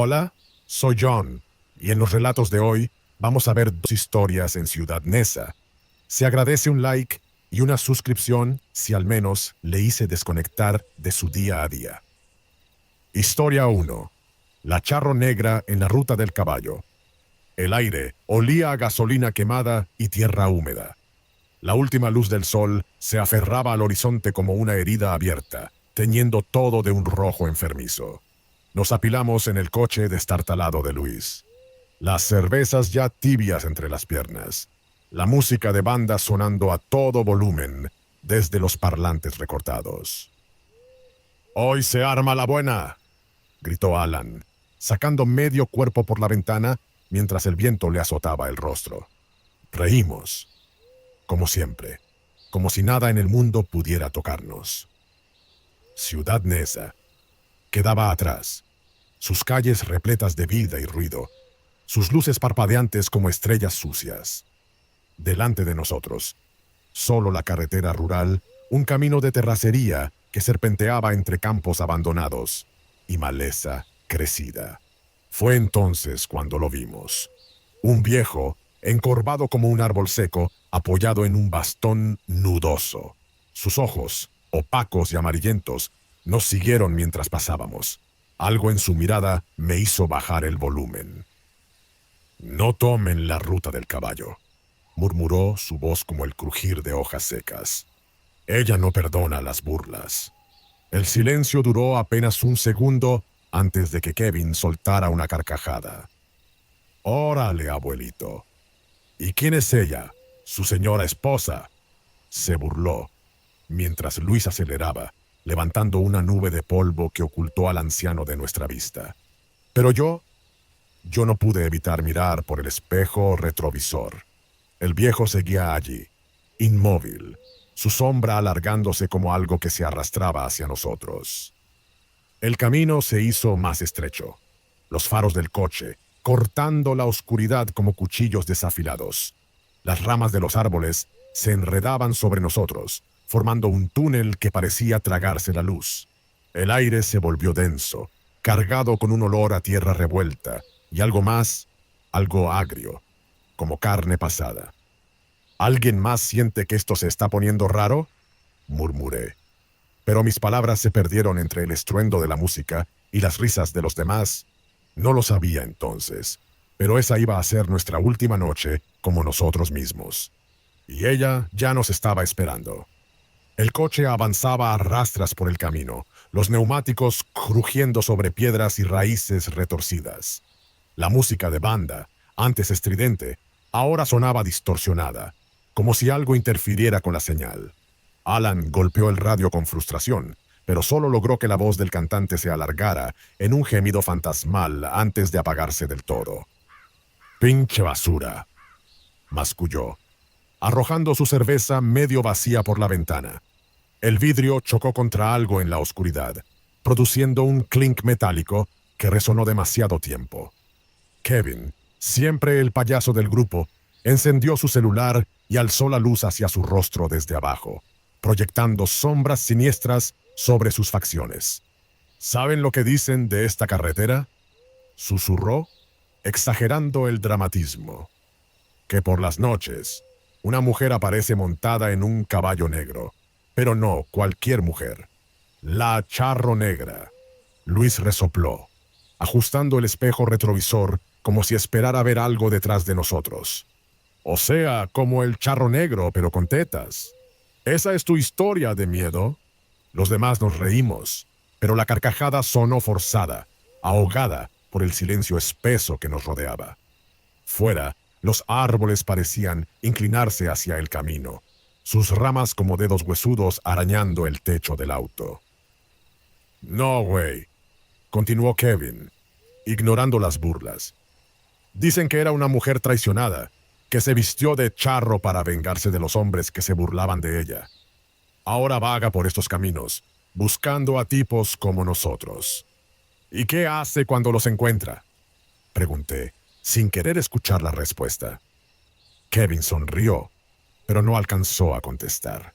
Hola, soy John, y en los relatos de hoy vamos a ver dos historias en Ciudad Neza. Se agradece un like y una suscripción si al menos le hice desconectar de su día a día. Historia 1. La charro negra en la ruta del caballo. El aire olía a gasolina quemada y tierra húmeda. La última luz del sol se aferraba al horizonte como una herida abierta, teñiendo todo de un rojo enfermizo. Nos apilamos en el coche destartalado de Luis. Las cervezas ya tibias entre las piernas. La música de banda sonando a todo volumen desde los parlantes recortados. «Hoy se arma la buena», gritó Alan, sacando medio cuerpo por la ventana mientras el viento le azotaba el rostro. Reímos, como siempre, como si nada en el mundo pudiera tocarnos. Ciudad Neza quedaba atrás, sus calles repletas de vida y ruido, sus luces parpadeantes como estrellas sucias. Delante de nosotros, solo la carretera rural, un camino de terracería que serpenteaba entre campos abandonados y maleza crecida. Fue entonces cuando lo vimos. Un viejo, encorvado como un árbol seco, apoyado en un bastón nudoso. Sus ojos, opacos y amarillentos, nos siguieron mientras pasábamos. Algo en su mirada me hizo bajar el volumen. «No tomen la ruta del caballo», murmuró su voz como el crujir de hojas secas. Ella no perdona las burlas. El silencio duró apenas un segundo antes de que Kevin soltara una carcajada. «Órale, abuelito. ¿Y quién es ella? ¿Su señora esposa?», se burló, mientras Luis aceleraba, levantando una nube de polvo que ocultó al anciano de nuestra vista. Pero yo no pude evitar mirar por el espejo retrovisor. El viejo seguía allí, inmóvil, su sombra alargándose como algo que se arrastraba hacia nosotros. El camino se hizo más estrecho. Los faros del coche, cortando la oscuridad como cuchillos desafilados. Las ramas de los árboles se enredaban sobre nosotros, formando un túnel que parecía tragarse la luz. El aire se volvió denso, cargado con un olor a tierra revuelta, y algo más, algo agrio, como carne pasada. «¿Alguien más siente que esto se está poniendo raro?», murmuré. Pero mis palabras se perdieron entre el estruendo de la música y las risas de los demás. No lo sabía entonces, pero esa iba a ser nuestra última noche como nosotros mismos. Y ella ya nos estaba esperando. El coche avanzaba a rastras por el camino, los neumáticos crujiendo sobre piedras y raíces retorcidas. La música de banda, antes estridente, ahora sonaba distorsionada, como si algo interfiriera con la señal. Alan golpeó el radio con frustración, pero solo logró que la voz del cantante se alargara en un gemido fantasmal antes de apagarse del todo. «Pinche basura», masculló, arrojando su cerveza medio vacía por la ventana. El vidrio chocó contra algo en la oscuridad, produciendo un clink metálico que resonó demasiado tiempo. Kevin, siempre el payaso del grupo, encendió su celular y alzó la luz hacia su rostro desde abajo, proyectando sombras siniestras sobre sus facciones. «¿Saben lo que dicen de esta carretera?», susurró, exagerando el dramatismo. «Que por las noches, una mujer aparece montada en un caballo negro, pero no cualquier mujer. La charro negra». Luis resopló, ajustando el espejo retrovisor como si esperara ver algo detrás de nosotros. «O sea, como el charro negro, pero con tetas. ¿Esa es tu historia de miedo?». Los demás nos reímos, pero la carcajada sonó forzada, ahogada por el silencio espeso que nos rodeaba. Fuera, los árboles parecían inclinarse hacia el camino, sus ramas como dedos huesudos arañando el techo del auto. «No, güey», continuó Kevin, ignorando las burlas. «Dicen que era una mujer traicionada, que se vistió de charro para vengarse de los hombres que se burlaban de ella. Ahora vaga por estos caminos, buscando a tipos como nosotros». «¿Y qué hace cuando los encuentra?», pregunté, sin querer escuchar la respuesta. Kevin sonrió, pero no alcanzó a contestar.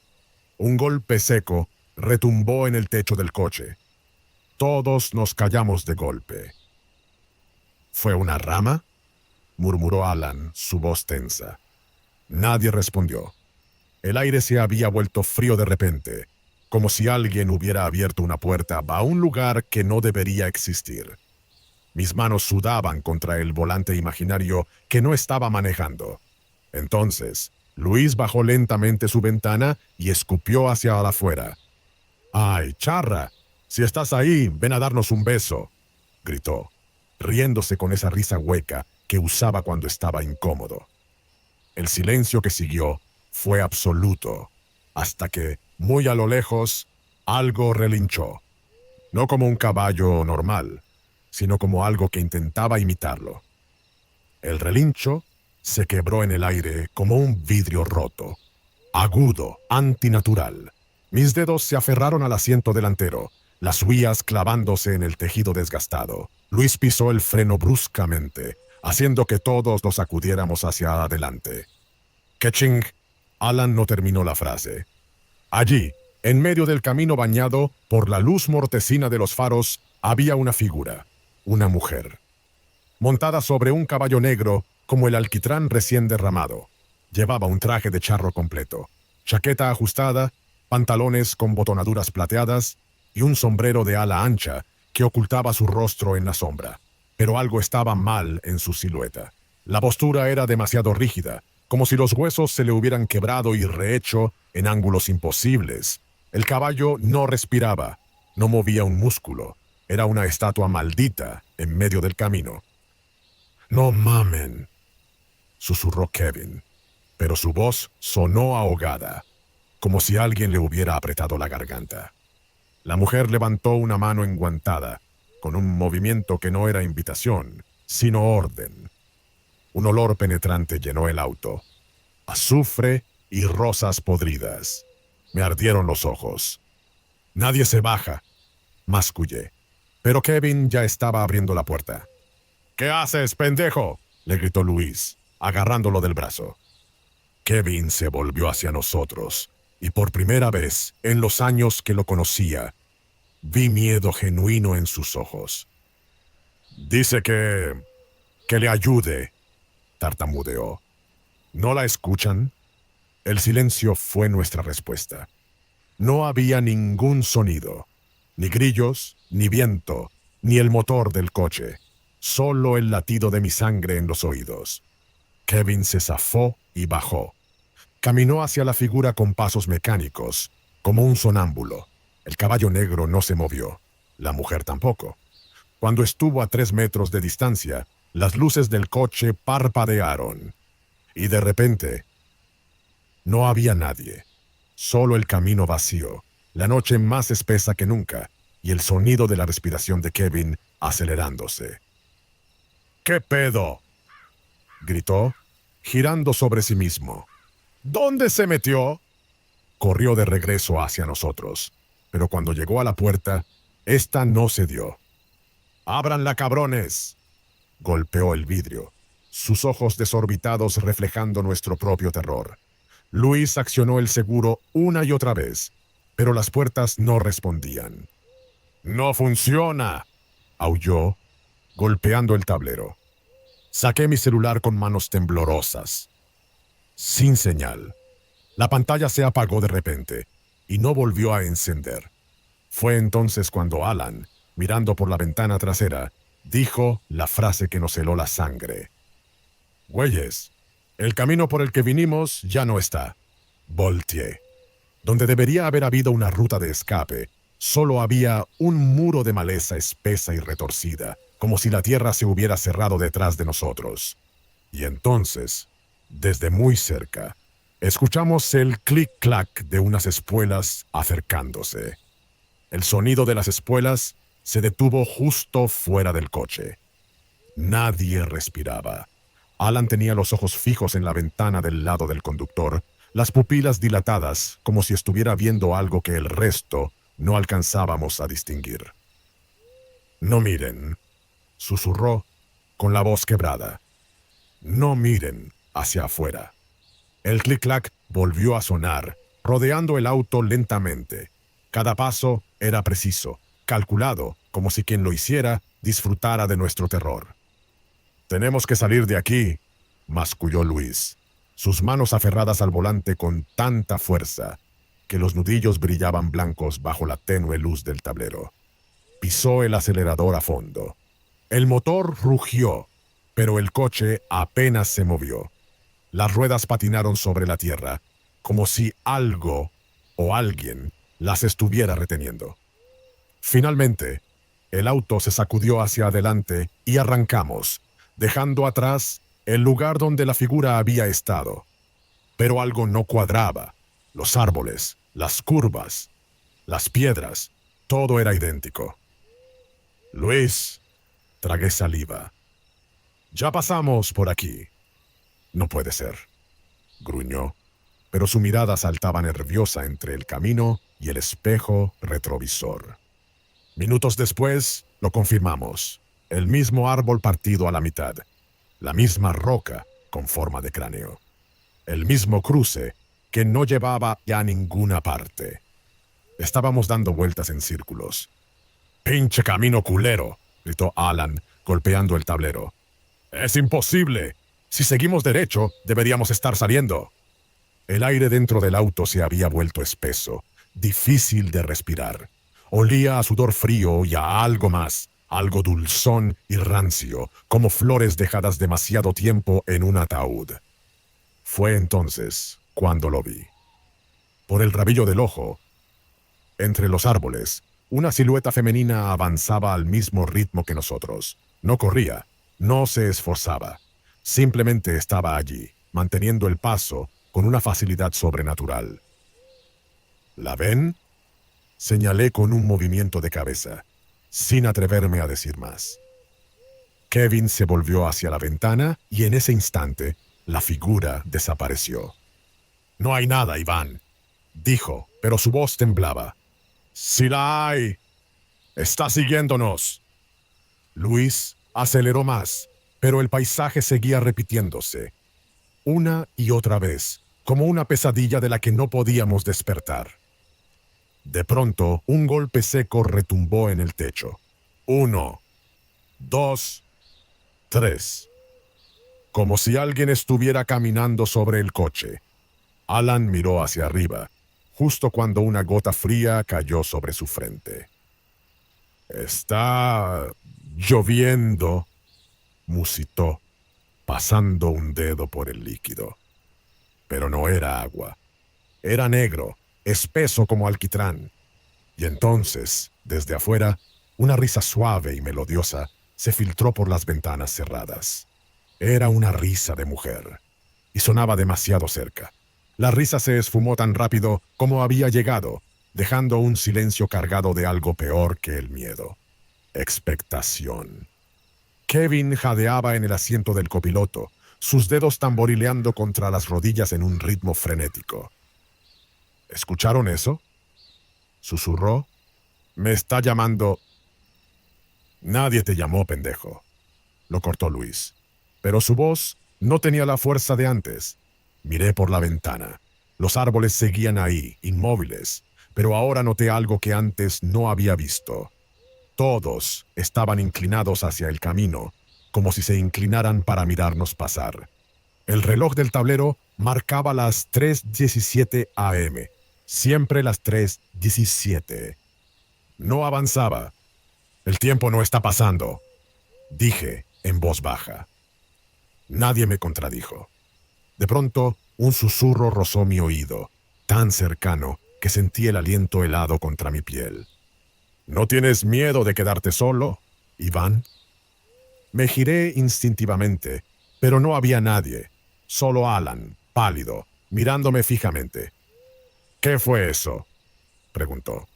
Un golpe seco retumbó en el techo del coche. Todos nos callamos de golpe. ¿Fue una rama?, murmuró Alan, su voz tensa. Nadie respondió. El aire se había vuelto frío de repente, como si alguien hubiera abierto una puerta a un lugar que no debería existir. Mis manos sudaban contra el volante imaginario que no estaba manejando. Entonces, Luis bajó lentamente su ventana y escupió hacia afuera. «¡Ay, charra! Si estás ahí, ven a darnos un beso», gritó, riéndose con esa risa hueca que usaba cuando estaba incómodo. El silencio que siguió fue absoluto, hasta que, muy a lo lejos, algo relinchó. No como un caballo normal, sino como algo que intentaba imitarlo. El relincho se quebró en el aire como un vidrio roto, agudo, antinatural. Mis dedos se aferraron al asiento delantero, las huillas clavándose en el tejido desgastado. Luis pisó el freno bruscamente, haciendo que todos nos sacudiéramos hacia adelante. ¡Kaching! Alan no terminó la frase. Allí, en medio del camino bañado por la luz mortecina de los faros, había una figura, una mujer, montada sobre un caballo negro como el alquitrán recién derramado. Llevaba un traje de charro completo, chaqueta ajustada, pantalones con botonaduras plateadas y un sombrero de ala ancha que ocultaba su rostro en la sombra. Pero algo estaba mal en su silueta. La postura era demasiado rígida, como si los huesos se le hubieran quebrado y rehecho en ángulos imposibles. El caballo no respiraba, no movía un músculo. Era una estatua maldita en medio del camino. «No mamen», susurró Kevin, pero su voz sonó ahogada, como si alguien le hubiera apretado la garganta. La mujer levantó una mano enguantada, con un movimiento que no era invitación, sino orden. Un olor penetrante llenó el auto. Azufre y rosas podridas. Me ardieron los ojos. «Nadie se baja», mascullé. Pero Kevin ya estaba abriendo la puerta. «¿Qué haces, pendejo?», le gritó Luis, agarrándolo del brazo. Kevin se volvió hacia nosotros, y por primera vez, en los años que lo conocía, vi miedo genuino en sus ojos. «Dice que le ayude», tartamudeó. ¿No la escuchan? El silencio fue nuestra respuesta. No había ningún sonido, ni grillos, ni viento, ni el motor del coche, solo el latido de mi sangre en los oídos. Kevin se zafó y bajó. Caminó hacia la figura con pasos mecánicos, como un sonámbulo. El caballo negro no se movió, la mujer tampoco. Cuando estuvo a 3 metros de distancia, las luces del coche parpadearon. Y de repente, no había nadie, solo el camino vacío, la noche más espesa que nunca, y el sonido de la respiración de Kevin acelerándose. «¿Qué pedo?», gritó, girando sobre sí mismo. «¿Dónde se metió?». Corrió de regreso hacia nosotros, pero cuando llegó a la puerta, esta no cedió. «¡Ábranla, cabrones!», golpeó el vidrio, sus ojos desorbitados reflejando nuestro propio terror. Luis accionó el seguro una y otra vez, pero las puertas no respondían. «¡No funciona!», aulló, golpeando el tablero. Saqué mi celular con manos temblorosas. Sin señal. La pantalla se apagó de repente y no volvió a encender. Fue entonces cuando Alan, mirando por la ventana trasera, dijo la frase que nos heló la sangre. «Güeyes, el camino por el que vinimos ya no está». Volteé. Donde debería haber habido una ruta de escape, solo había un muro de maleza espesa y retorcida, como si la tierra se hubiera cerrado detrás de nosotros. Y entonces, desde muy cerca, escuchamos el clic-clac de unas espuelas acercándose. El sonido de las espuelas se detuvo justo fuera del coche. Nadie respiraba. Alan tenía los ojos fijos en la ventana del lado del conductor, las pupilas dilatadas como si estuviera viendo algo que el resto no alcanzábamos a distinguir. «No miren», susurró con la voz quebrada. «No miren hacia afuera». El clic-clac volvió a sonar, rodeando el auto lentamente. Cada paso era preciso, calculado, como si quien lo hiciera disfrutara de nuestro terror. Tenemos que salir de aquí, masculló Luis, sus manos aferradas al volante con tanta fuerza que los nudillos brillaban blancos bajo la tenue luz del tablero. Pisó el acelerador a fondo. El motor rugió, pero el coche apenas se movió. Las ruedas patinaron sobre la tierra, como si algo o alguien las estuviera reteniendo. Finalmente, el auto se sacudió hacia adelante y arrancamos, dejando atrás el lugar donde la figura había estado. Pero algo no cuadraba. Los árboles, las curvas, las piedras, todo era idéntico. Luis, tragué saliva. Ya pasamos por aquí. No puede ser, gruñó, pero su mirada saltaba nerviosa entre el camino y el espejo retrovisor. Minutos después, lo confirmamos. El mismo árbol partido a la mitad. La misma roca con forma de cráneo. El mismo cruce que no llevaba ya a ninguna parte. Estábamos dando vueltas en círculos. «¡Pinche camino culero!», gritó Alan, golpeando el tablero. «¡Es imposible! Si seguimos derecho, deberíamos estar saliendo». El aire dentro del auto se había vuelto espeso, difícil de respirar. Olía a sudor frío y a algo más, algo dulzón y rancio, como flores dejadas demasiado tiempo en un ataúd. Fue entonces cuando lo vi. Por el rabillo del ojo, entre los árboles, una silueta femenina avanzaba al mismo ritmo que nosotros. No corría, no se esforzaba. Simplemente estaba allí, manteniendo el paso con una facilidad sobrenatural. ¿La ven?, señalé con un movimiento de cabeza, sin atreverme a decir más. Kevin se volvió hacia la ventana y en ese instante la figura desapareció. «No hay nada, Iván», dijo, pero su voz temblaba. «¡Sí la hay! ¡Está siguiéndonos!». Luis aceleró más, pero el paisaje seguía repitiéndose, una y otra vez, como una pesadilla de la que no podíamos despertar. De pronto, un golpe seco retumbó en el techo. 1, 2, 3. Como si alguien estuviera caminando sobre el coche. Alan miró hacia arriba, justo cuando una gota fría cayó sobre su frente. «Está lloviendo», musitó, pasando un dedo por el líquido. Pero no era agua. Era negro, espeso como alquitrán. Y entonces, desde afuera, una risa suave y melodiosa se filtró por las ventanas cerradas. Era una risa de mujer, y sonaba demasiado cerca. La risa se esfumó tan rápido como había llegado, dejando un silencio cargado de algo peor que el miedo. Expectación. Kevin jadeaba en el asiento del copiloto, sus dedos tamborileando contra las rodillas en un ritmo frenético. ¿Escucharon eso?, susurró. «Me está llamando». «Nadie te llamó, pendejo», lo cortó Luis. Pero su voz no tenía la fuerza de antes. Miré por la ventana. Los árboles seguían ahí, inmóviles, pero ahora noté algo que antes no había visto. Todos estaban inclinados hacia el camino, como si se inclinaran para mirarnos pasar. El reloj del tablero marcaba las 3:17 a.m., siempre las 3:17. No avanzaba. «El tiempo no está pasando», dije en voz baja. Nadie me contradijo. De pronto, un susurro rozó mi oído, tan cercano que sentí el aliento helado contra mi piel. «¿No tienes miedo de quedarte solo, Iván?». Me giré instintivamente, pero no había nadie, solo Alan, pálido, mirándome fijamente. «¿Qué fue eso?», preguntó.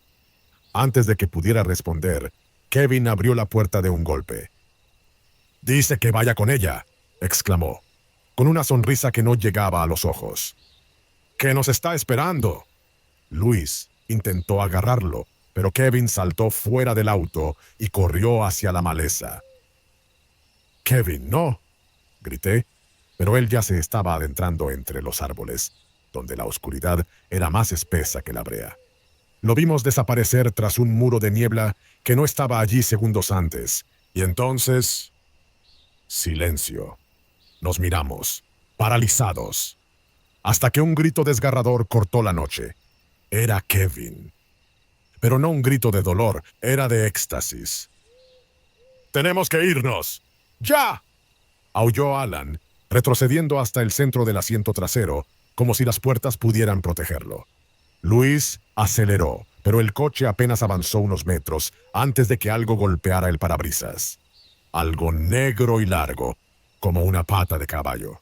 Antes de que pudiera responder, Kevin abrió la puerta de un golpe. «Dice que vaya con ella», exclamó, con una sonrisa que no llegaba a los ojos. «¿Qué nos está esperando?». Luis intentó agarrarlo, pero Kevin saltó fuera del auto y corrió hacia la maleza. «Kevin, no», grité, pero él ya se estaba adentrando entre los árboles, donde la oscuridad era más espesa que la brea. Lo vimos desaparecer tras un muro de niebla que no estaba allí segundos antes, y entonces Silencio. Nos miramos, paralizados, hasta que un grito desgarrador cortó la noche. Era Kevin. Pero no un grito de dolor, era de éxtasis. ¡Tenemos que irnos! ¡Ya!, aulló Alan, retrocediendo hasta el centro del asiento trasero, como si las puertas pudieran protegerlo. Luis aceleró, pero el coche apenas avanzó unos metros antes de que algo golpeara el parabrisas. Algo negro y largo, como una pata de caballo.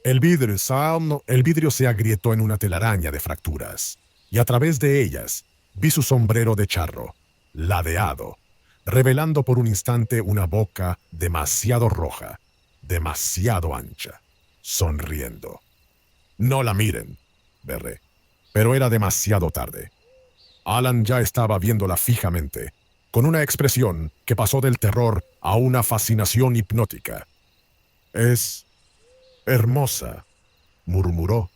El vidrio se agrietó en una telaraña de fracturas, y a través de ellas vi su sombrero de charro, ladeado, revelando por un instante una boca demasiado roja, demasiado ancha, sonriendo. «No la miren», berré, pero era demasiado tarde. Alan ya estaba viéndola fijamente, con una expresión que pasó del terror a una fascinación hipnótica. «Es hermosa», murmuró,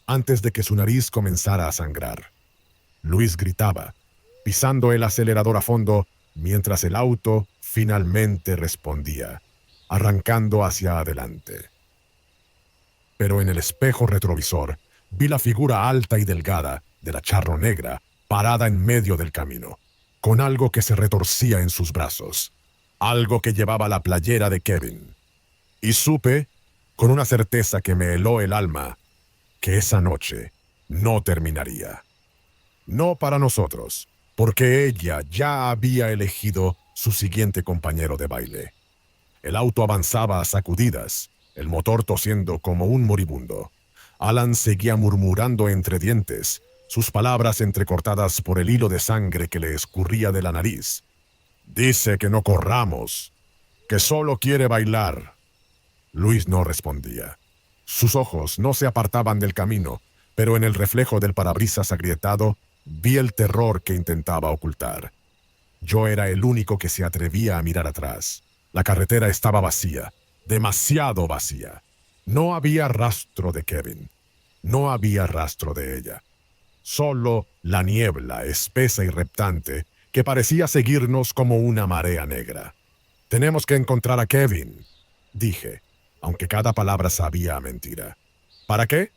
antes de que su nariz comenzara a sangrar. Luis gritaba, pisando el acelerador a fondo, mientras el auto finalmente respondía, arrancando hacia adelante. Pero en el espejo retrovisor vi la figura alta y delgada de la charro negra parada en medio del camino, con algo que se retorcía en sus brazos, algo que llevaba la playera de Kevin. Y supe, con una certeza que me heló el alma, que esa noche no terminaría. No para nosotros, porque ella ya había elegido su siguiente compañero de baile. El auto avanzaba a sacudidas, el motor tosiendo como un moribundo. Alan seguía murmurando entre dientes, sus palabras entrecortadas por el hilo de sangre que le escurría de la nariz. «Dice que no corramos, que solo quiere bailar». Luis no respondía. Sus ojos no se apartaban del camino, pero en el reflejo del parabrisas agrietado vi el terror que intentaba ocultar. Yo era el único que se atrevía a mirar atrás. La carretera estaba vacía, demasiado vacía. No había rastro de Kevin. No había rastro de ella. Solo la niebla espesa y reptante que parecía seguirnos como una marea negra. «Tenemos que encontrar a Kevin», dije, aunque cada palabra sabía a mentira. «¿Para qué?».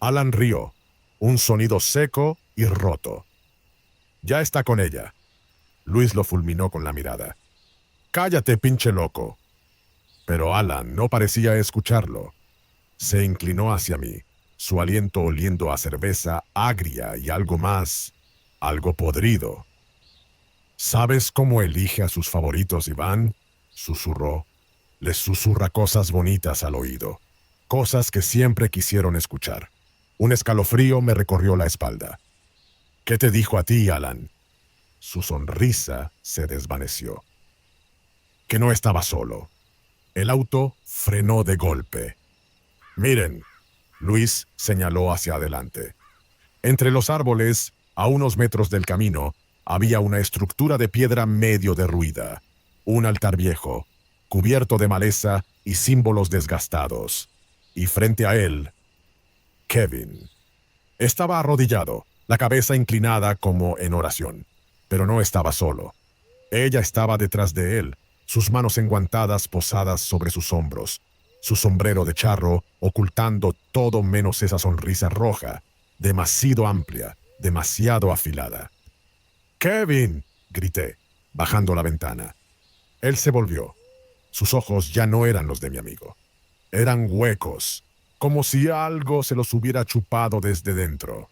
Alan rió, un sonido seco y roto. «Ya está con ella». Luis lo fulminó con la mirada. «Cállate, pinche loco». Pero Alan no parecía escucharlo. Se inclinó hacia mí, su aliento oliendo a cerveza agria y algo más, algo podrido. «¿Sabes cómo elige a sus favoritos, Iván?», susurró. Les susurra cosas bonitas al oído, cosas que siempre quisieron escuchar. Un escalofrío me recorrió la espalda. «¿Qué te dijo a ti, Alan?». Su sonrisa se desvaneció. Que no estaba solo. El auto frenó de golpe. «Miren», Luis señaló hacia adelante. Entre los árboles, a unos metros del camino, había una estructura de piedra medio derruida, un altar viejo, cubierto de maleza y símbolos desgastados. Y frente a él, Kevin. Estaba arrodillado, la cabeza inclinada como en oración, pero no estaba solo. Ella estaba detrás de él, sus manos enguantadas posadas sobre sus hombros, su sombrero de charro ocultando todo menos esa sonrisa roja, demasiado amplia, demasiado afilada. «¡Kevin!», grité, bajando la ventana. Él se volvió. Sus ojos ya no eran los de mi amigo. Eran huecos, como si algo se los hubiera chupado desde dentro.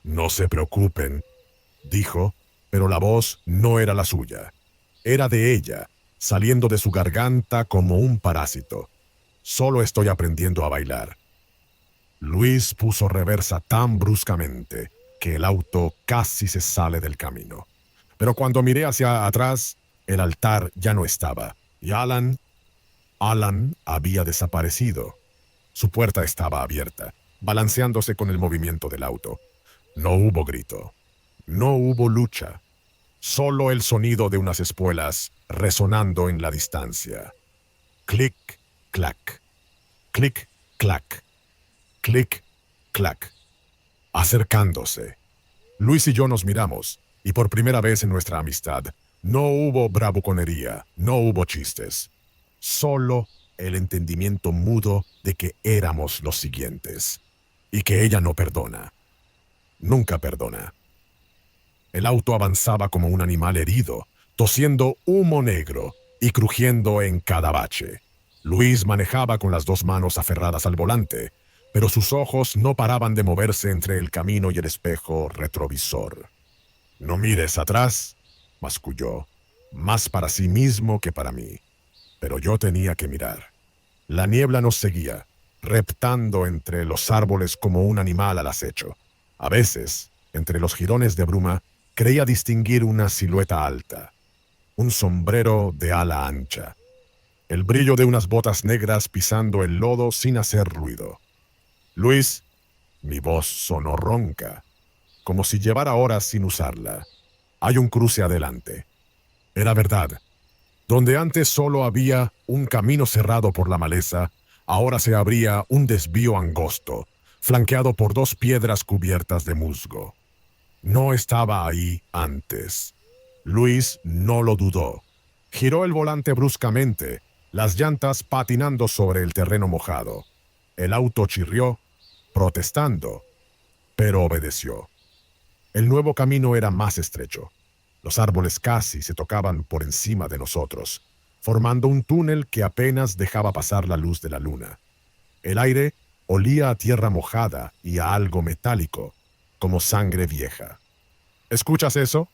«No se preocupen», dijo, pero la voz no era la suya. Era de ella, saliendo de su garganta como un parásito. «Solo estoy aprendiendo a bailar». Luis puso reversa tan bruscamente que el auto casi se sale del camino. Pero cuando miré hacia atrás, el altar ya no estaba. Y Alan había desaparecido. Su puerta estaba abierta, balanceándose con el movimiento del auto. No hubo grito. No hubo lucha. Solo el sonido de unas espuelas resonando en la distancia. Clic, clac. Clic, clac. Clic, clac. Acercándose. Luis y yo nos miramos, y por primera vez en nuestra amistad, no hubo bravuconería, no hubo chistes. Solo el entendimiento mudo de que éramos los siguientes y que ella no perdona. Nunca perdona. El auto avanzaba como un animal herido, tosiendo humo negro y crujiendo en cada bache. Luis manejaba con las dos manos aferradas al volante, pero sus ojos no paraban de moverse entre el camino y el espejo retrovisor. «No mires atrás», masculló, más para sí mismo que para mí. Pero yo tenía que mirar. La niebla nos seguía, reptando entre los árboles como un animal al acecho. A veces, entre los jirones de bruma, creía distinguir una silueta alta, un sombrero de ala ancha, el brillo de unas botas negras pisando el lodo sin hacer ruido. «Luis», mi voz sonó ronca, como si llevara horas sin usarla. «Hay un cruce adelante». Era verdad. Donde antes solo había un camino cerrado por la maleza, ahora se abría un desvío angosto, flanqueado por dos piedras cubiertas de musgo. No estaba ahí antes. Luis no lo dudó. Giró el volante bruscamente, las llantas patinando sobre el terreno mojado. El auto chirrió, protestando, pero obedeció. El nuevo camino era más estrecho. Los árboles casi se tocaban por encima de nosotros, formando un túnel que apenas dejaba pasar la luz de la luna. El aire olía a tierra mojada y a algo metálico, como sangre vieja. «¿Escuchas eso?»,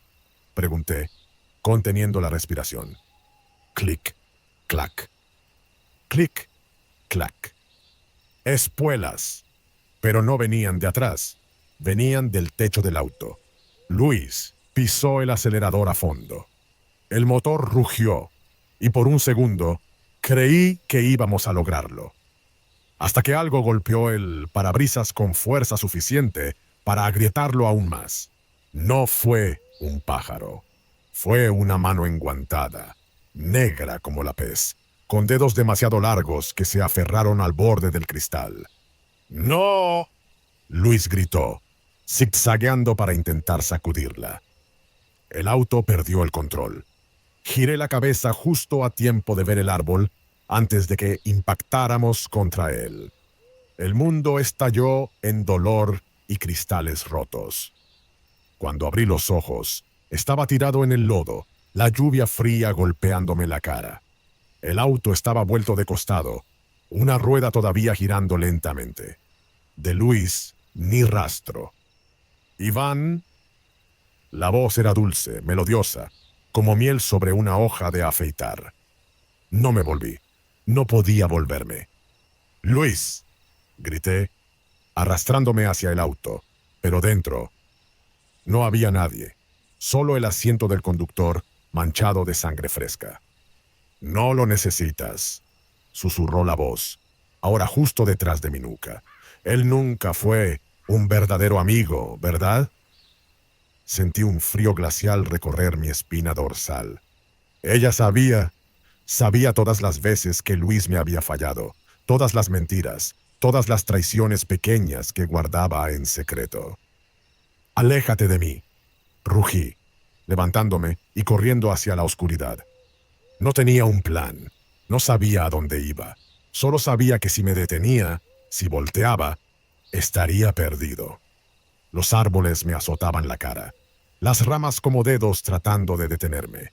pregunté, conteniendo la respiración. Clic, clac. Clic, clac. Espuelas. Pero no venían de atrás. Venían del techo del auto. Luis pisó el acelerador a fondo. El motor rugió, y por un segundo creí que íbamos a lograrlo. Hasta que algo golpeó el parabrisas con fuerza suficiente para agrietarlo aún más. No fue un pájaro. Fue una mano enguantada, negra como la pez, con dedos demasiado largos que se aferraron al borde del cristal. «¡No!», Luis gritó, zigzagueando para intentar sacudirla. El auto perdió el control. Giré la cabeza justo a tiempo de ver el árbol antes de que impactáramos contra él. El mundo estalló en dolor y cristales rotos. Cuando abrí los ojos, estaba tirado en el lodo, la lluvia fría golpeándome la cara. El auto estaba vuelto de costado, una rueda todavía girando lentamente. De Luis, ni rastro. «Iván». La voz era dulce, melodiosa, como miel sobre una hoja de afeitar. No me volví. No podía volverme. «Luis», grité, arrastrándome hacia el auto, pero dentro no había nadie, solo el asiento del conductor manchado de sangre fresca. «No lo necesitas», susurró la voz, ahora justo detrás de mi nuca. «Él nunca fue un verdadero amigo, ¿verdad?». Sentí un frío glacial recorrer mi espina dorsal. Ella sabía todas las veces que Luis me había fallado, todas las mentiras, todas las traiciones pequeñas que guardaba en secreto. «Aléjate de mí», rugí, levantándome y corriendo hacia la oscuridad. No tenía un plan, no sabía a dónde iba, solo sabía que si me detenía, si volteaba, estaría perdido. Los árboles me azotaban la cara, las ramas como dedos tratando de detenerme.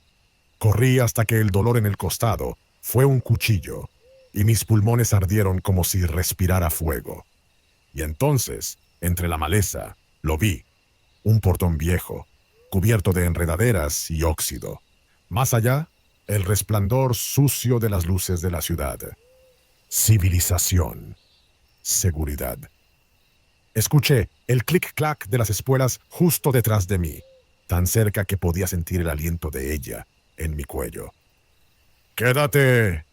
Corrí hasta que el dolor en el costado fue un cuchillo, y mis pulmones ardieron como si respirara fuego. Y entonces, entre la maleza, lo vi, un portón viejo, cubierto de enredaderas y óxido. Más allá, el resplandor sucio de las luces de la ciudad. Civilización. Seguridad. Escuché el clic-clac de las espuelas justo detrás de mí, tan cerca que podía sentir el aliento de ella en mi cuello. «¡Quédate!».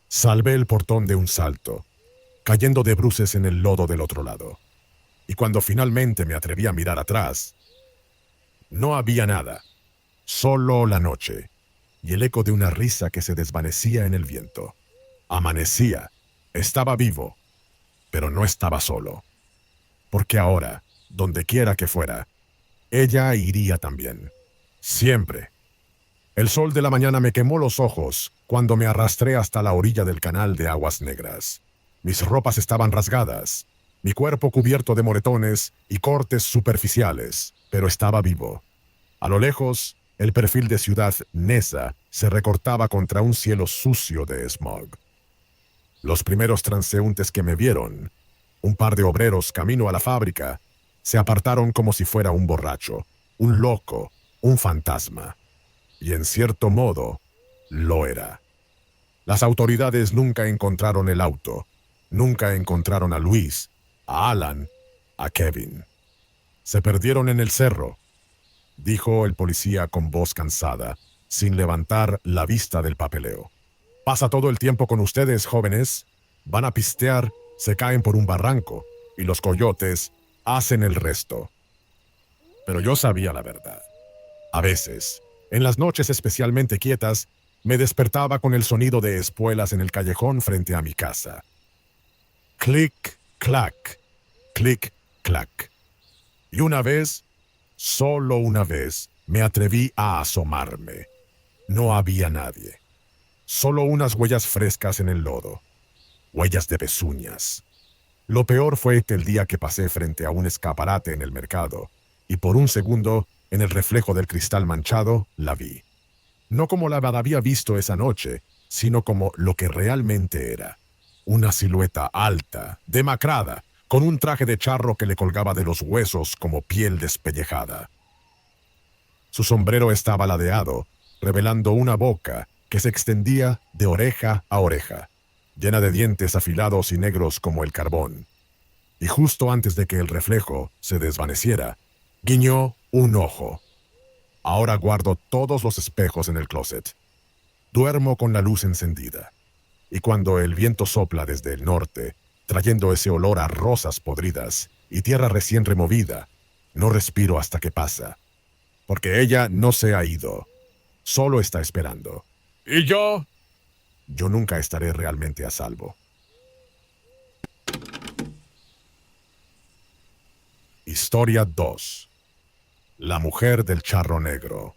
Salvé el portón de un salto, cayendo de bruces en el lodo del otro lado. Y cuando finalmente me atreví a mirar atrás, no había nada, solo la noche y el eco de una risa que se desvanecía en el viento. Amanecía, estaba vivo, pero no estaba solo. Porque ahora, donde quiera que fuera, ella iría también. Siempre. El sol de la mañana me quemó los ojos cuando me arrastré hasta la orilla del canal de aguas negras. Mis ropas estaban rasgadas, mi cuerpo cubierto de moretones y cortes superficiales, pero estaba vivo. A lo lejos, el perfil de Ciudad Neza se recortaba contra un cielo sucio de smog. Los primeros transeúntes que me vieron, un par de obreros camino a la fábrica, se apartaron como si fuera un borracho, un loco, un fantasma. Y en cierto modo, lo era. Las autoridades nunca encontraron el auto, nunca encontraron a Luis, a Alan, a Kevin. Se perdieron en el cerro, dijo el policía con voz cansada, sin levantar la vista del papeleo. Pasa todo el tiempo con ustedes, jóvenes. Van a pistear, se caen por un barranco, y los coyotes hacen el resto. Pero yo sabía la verdad. A veces, en las noches especialmente quietas, me despertaba con el sonido de espuelas en el callejón frente a mi casa. Clic, clac, clic, clac. Y una vez, solo una vez, me atreví a asomarme. No había nadie. Solo unas huellas frescas en el lodo. Huellas de pezuñas. Lo peor fue que el día que pasé frente a un escaparate en el mercado, y por un segundo, en el reflejo del cristal manchado, la vi. No como la había visto esa noche, sino como lo que realmente era. Una silueta alta, demacrada, con un traje de charro que le colgaba de los huesos como piel despellejada. Su sombrero estaba ladeado, revelando una boca que se extendía de oreja a oreja, llena de dientes afilados y negros como el carbón. Y justo antes de que el reflejo se desvaneciera, guiñó un ojo. Ahora guardo todos los espejos en el closet. Duermo con la luz encendida. Y cuando el viento sopla desde el norte, trayendo ese olor a rosas podridas y tierra recién removida, no respiro hasta que pasa. Porque ella no se ha ido. Solo está esperando. ¿Y yo? Yo nunca estaré realmente a salvo. Historia 2. La mujer del charro negro.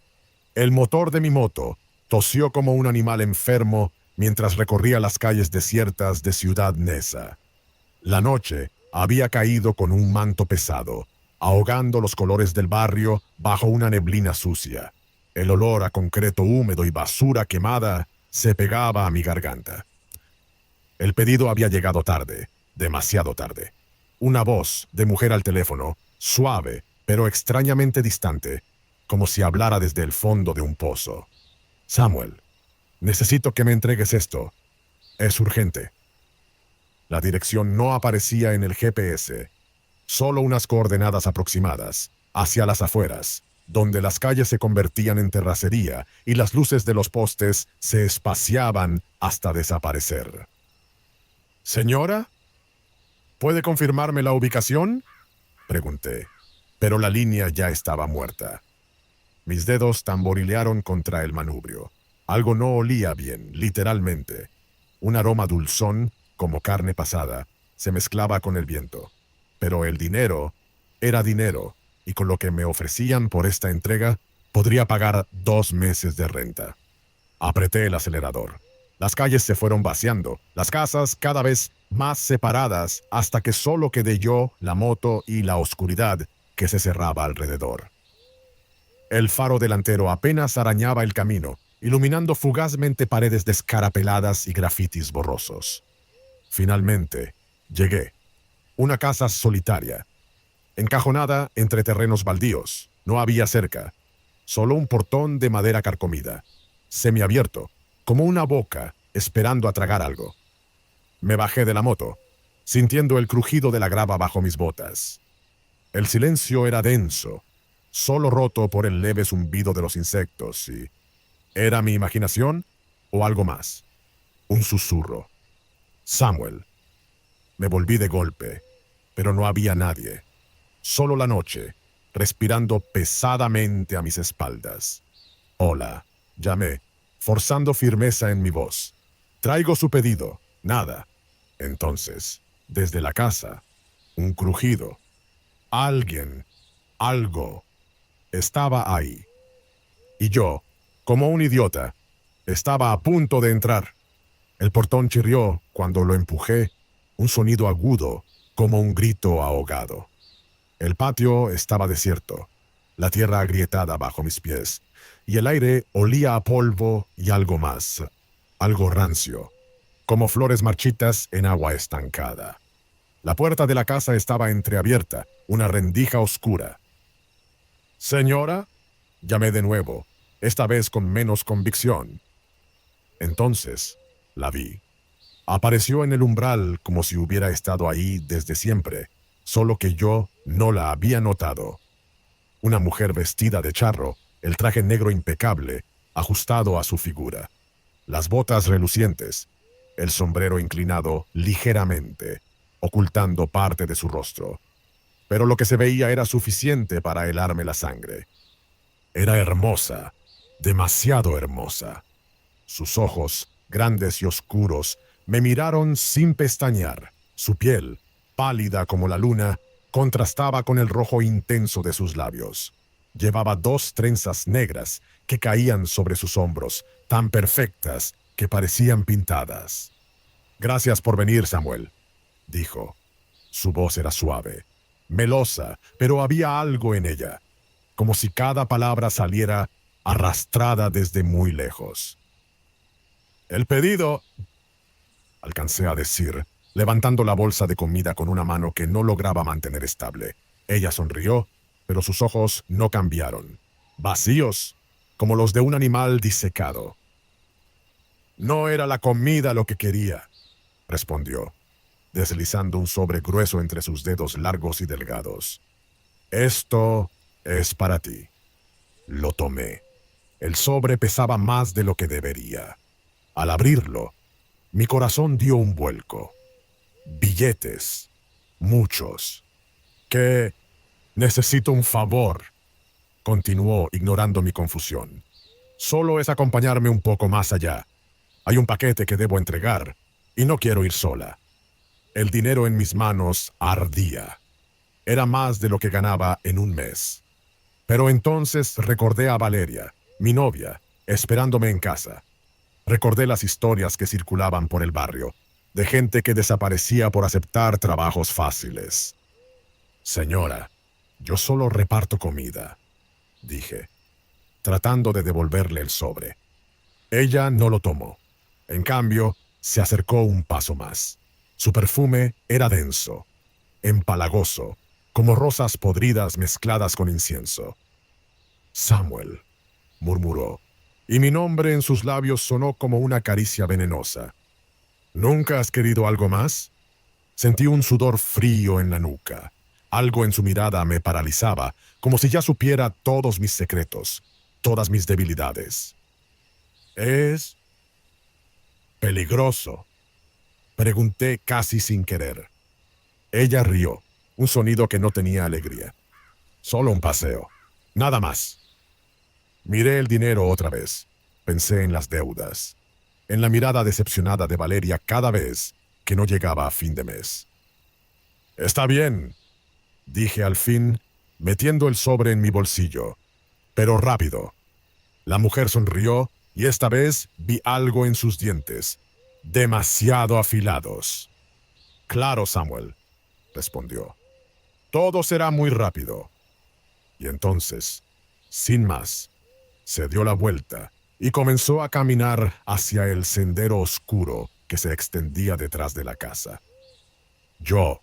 El motor de mi moto tosió como un animal enfermo mientras recorría las calles desiertas de Ciudad Neza. La noche había caído con un manto pesado, ahogando los colores del barrio bajo una neblina sucia. El olor a concreto húmedo y basura quemada se pegaba a mi garganta. El pedido había llegado tarde, demasiado tarde. Una voz de mujer al teléfono, suave, pero extrañamente distante, como si hablara desde el fondo de un pozo. Samuel, necesito que me entregues esto. Es urgente. La dirección no aparecía en el GPS, solo unas coordenadas aproximadas, hacia las afueras, donde las calles se convertían en terracería y las luces de los postes se espaciaban hasta desaparecer. ¿Señora? ¿Puede confirmarme la ubicación? Pregunté, pero la línea ya estaba muerta. Mis dedos tamborilearon contra el manubrio. Algo no olía bien, literalmente. Un aroma dulzón, como carne pasada, se mezclaba con el viento. Pero el dinero era dinero, y con lo que me ofrecían por esta entrega, podría pagar 2 meses de renta. Apreté el acelerador. Las calles se fueron vaciando, las casas cada vez más separadas, hasta que solo quedé yo, la moto y la oscuridad que se cerraba alrededor. El faro delantero apenas arañaba el camino, iluminando fugazmente paredes descarapeladas y grafitis borrosos. Finalmente, llegué. Una casa solitaria, encajonada entre terrenos baldíos. No había cerca, solo un portón de madera carcomida, semiabierto, como una boca esperando a tragar algo. Me bajé de la moto, sintiendo el crujido de la grava bajo mis botas. El silencio era denso, solo roto por el leve zumbido de los insectos y... ¿era mi imaginación o algo más? Un susurro. Samuel. Me volví de golpe, pero no había nadie. Solo la noche, respirando pesadamente a mis espaldas. Hola, llamé, forzando firmeza en mi voz. Traigo su pedido. Nada. Entonces, desde la casa, un crujido. Alguien, algo, estaba ahí. Y yo, Como un idiota. Estaba a punto de entrar. El portón chirrió cuando lo empujé, un sonido agudo, como un grito ahogado. El patio estaba desierto, la tierra agrietada bajo mis pies, y el aire olía a polvo y algo más, algo rancio, como flores marchitas en agua estancada. La puerta de la casa estaba entreabierta, una rendija oscura. «Señora», llamé de nuevo, esta vez con menos convicción. Entonces la vi. Apareció en el umbral como si hubiera estado ahí desde siempre, solo que yo no la había notado. Una mujer vestida de charro, el traje negro impecable, ajustado a su figura, las botas relucientes, el sombrero inclinado ligeramente, ocultando parte de su rostro. Pero lo que se veía era suficiente para helarme la sangre. Era hermosa, demasiado hermosa. Sus ojos, grandes y oscuros, me miraron sin pestañear. Su piel, pálida como la luna, contrastaba con el rojo intenso de sus labios. Llevaba 2 trenzas negras que caían sobre sus hombros, tan perfectas que parecían pintadas. «Gracias por venir, Samuel», dijo. Su voz era suave, melosa, pero había algo en ella, como si cada palabra saliera arrastrada desde muy lejos. «El pedido», alcancé a decir, levantando la bolsa de comida con una mano que no lograba mantener estable. Ella sonrió, pero sus ojos no cambiaron, vacíos, como los de un animal disecado. «No era la comida lo que quería», respondió, deslizando un sobre grueso entre sus dedos largos y delgados. «Esto es para ti». Lo tomé. El sobre pesaba más de lo que debería. Al abrirlo, mi corazón dio un vuelco. Billetes. Muchos. «¿Qué? Necesito un favor», continuó, ignorando mi confusión. «Solo es acompañarme un poco más allá. Hay un paquete que debo entregar, y no quiero ir sola». El dinero en mis manos ardía. Era más de lo que ganaba en un mes. Pero entonces recordé a Valeria, mi novia, esperándome en casa. Recordé las historias que circulaban por el barrio, de gente que desaparecía por aceptar trabajos fáciles. «Señora, yo solo reparto comida», dije, tratando de devolverle el sobre. Ella no lo tomó. En cambio, se acercó un paso más. Su perfume era denso, empalagoso, como rosas podridas mezcladas con incienso. «Samuel», murmuró, y mi nombre en sus labios sonó como una caricia venenosa. «¿Nunca has querido algo más?» Sentí un sudor frío en la nuca. Algo en su mirada me paralizaba, como si ya supiera todos mis secretos, todas mis debilidades. «¿Es peligroso?», pregunté casi sin querer. Ella rió, un sonido que no tenía alegría. «Solo un paseo, nada más». Miré el dinero otra vez. Pensé en las deudas, en la mirada decepcionada de Valeria cada vez que no llegaba a fin de mes. «Está bien», dije al fin, metiendo el sobre en mi bolsillo. «Pero rápido». La mujer sonrió y esta vez vi algo en sus dientes, demasiado afilados. «Claro, Samuel», respondió. «Todo será muy rápido». Y entonces, sin más, se dio la vuelta y comenzó a caminar hacia el sendero oscuro que se extendía detrás de la casa. Yo,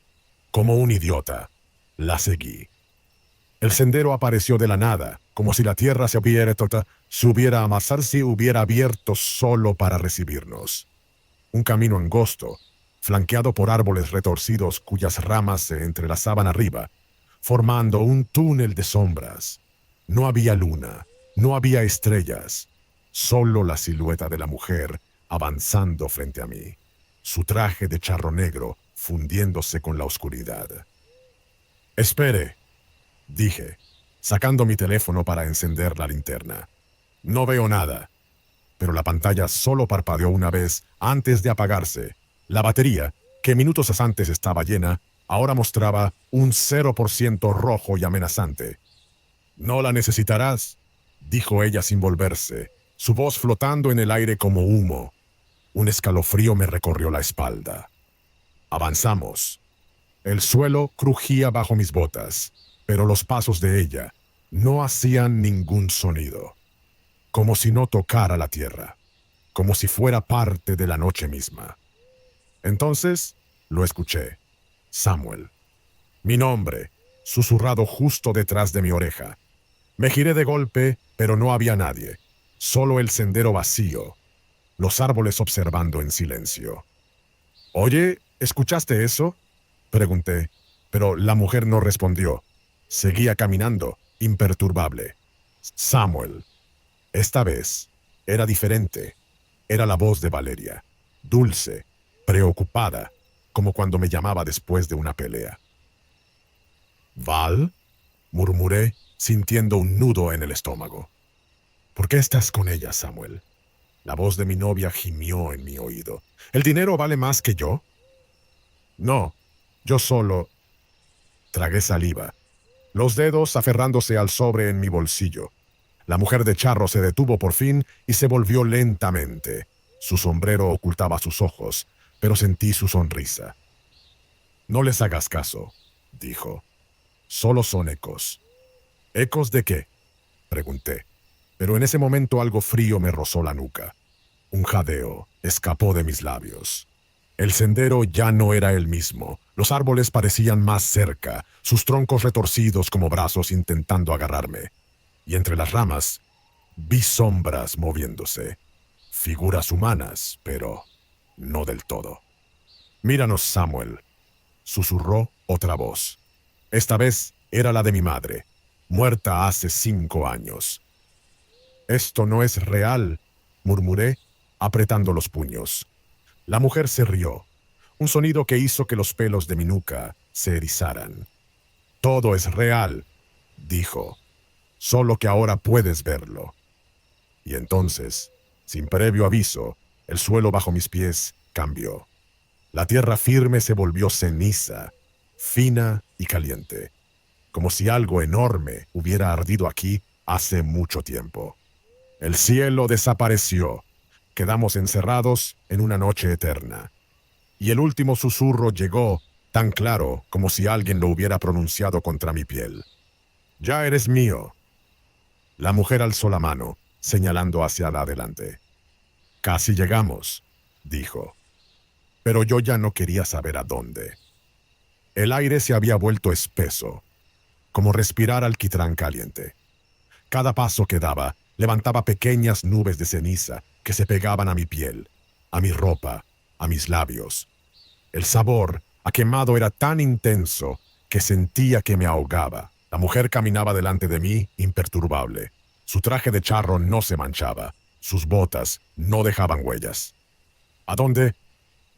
como un idiota, la seguí. El sendero apareció de la nada, como si la tierra se hubiera amasado y hubiera abierto solo para recibirnos. Un camino angosto, flanqueado por árboles retorcidos cuyas ramas se entrelazaban arriba, formando un túnel de sombras. No había luna, no había estrellas, solo la silueta de la mujer avanzando frente a mí, su traje de charro negro fundiéndose con la oscuridad. «Espere», dije, sacando mi teléfono para encender la linterna. «No veo nada». Pero la pantalla solo parpadeó una vez antes de apagarse. La batería, que minutos antes estaba llena, ahora mostraba un 0% rojo y amenazante. «No la necesitarás», dijo ella sin volverse, su voz flotando en el aire como humo. Un escalofrío me recorrió la espalda. Avanzamos. El suelo crujía bajo mis botas, pero los pasos de ella no hacían ningún sonido, como si no tocara la tierra, como si fuera parte de la noche misma. Entonces lo escuché. Samuel. Mi nombre, susurrado justo detrás de mi oreja. Me giré de golpe, pero no había nadie. Solo el sendero vacío, los árboles observando en silencio. Oye, ¿escuchaste eso? Pregunté, pero la mujer no respondió. Seguía caminando, imperturbable. Samuel. Esta vez era diferente. Era la voz de Valeria, dulce, preocupada, como cuando me llamaba después de una pelea. ¿Val? Murmuré, sintiendo un nudo en el estómago. ¿Por qué estás con ella, Samuel? La voz de mi novia gimió en mi oído. ¿El dinero vale más que yo? No, yo solo... Tragué saliva, los dedos aferrándose al sobre en mi bolsillo. La mujer de charro se detuvo por fin y se volvió lentamente. Su sombrero ocultaba sus ojos, pero sentí su sonrisa. No les hagas caso, dijo. Solo son ecos. ¿Ecos de qué? Pregunté. Pero en ese momento algo frío me rozó la nuca. Un jadeo escapó de mis labios. El sendero ya no era el mismo. Los árboles parecían más cerca, sus troncos retorcidos como brazos intentando agarrarme. Y entre las ramas vi sombras moviéndose. Figuras humanas, pero no del todo. Míranos, Samuel, susurró otra voz. Esta vez era la de mi madre, muerta hace 5 años. Esto no es real, murmuré, apretando los puños. La mujer se rió, un sonido que hizo que los pelos de mi nuca se erizaran. Todo es real, dijo, solo que ahora puedes verlo. Y entonces, sin previo aviso, el suelo bajo mis pies cambió. La tierra firme se volvió ceniza, fina y caliente, como si algo enorme hubiera ardido aquí hace mucho tiempo. El cielo desapareció. Quedamos encerrados en una noche eterna. Y el último susurro llegó, tan claro como si alguien lo hubiera pronunciado contra mi piel. Ya eres mío. La mujer alzó la mano, señalando hacia adelante. Casi llegamos, dijo. Pero yo ya no quería saber a dónde. El aire se había vuelto espeso, como respirar alquitrán caliente. Cada paso que daba levantaba pequeñas nubes de ceniza que se pegaban a mi piel, a mi ropa, a mis labios. El sabor a quemado era tan intenso que sentía que me ahogaba. La mujer caminaba delante de mí imperturbable. Su traje de charro no se manchaba. Sus botas no dejaban huellas. ¿A dónde?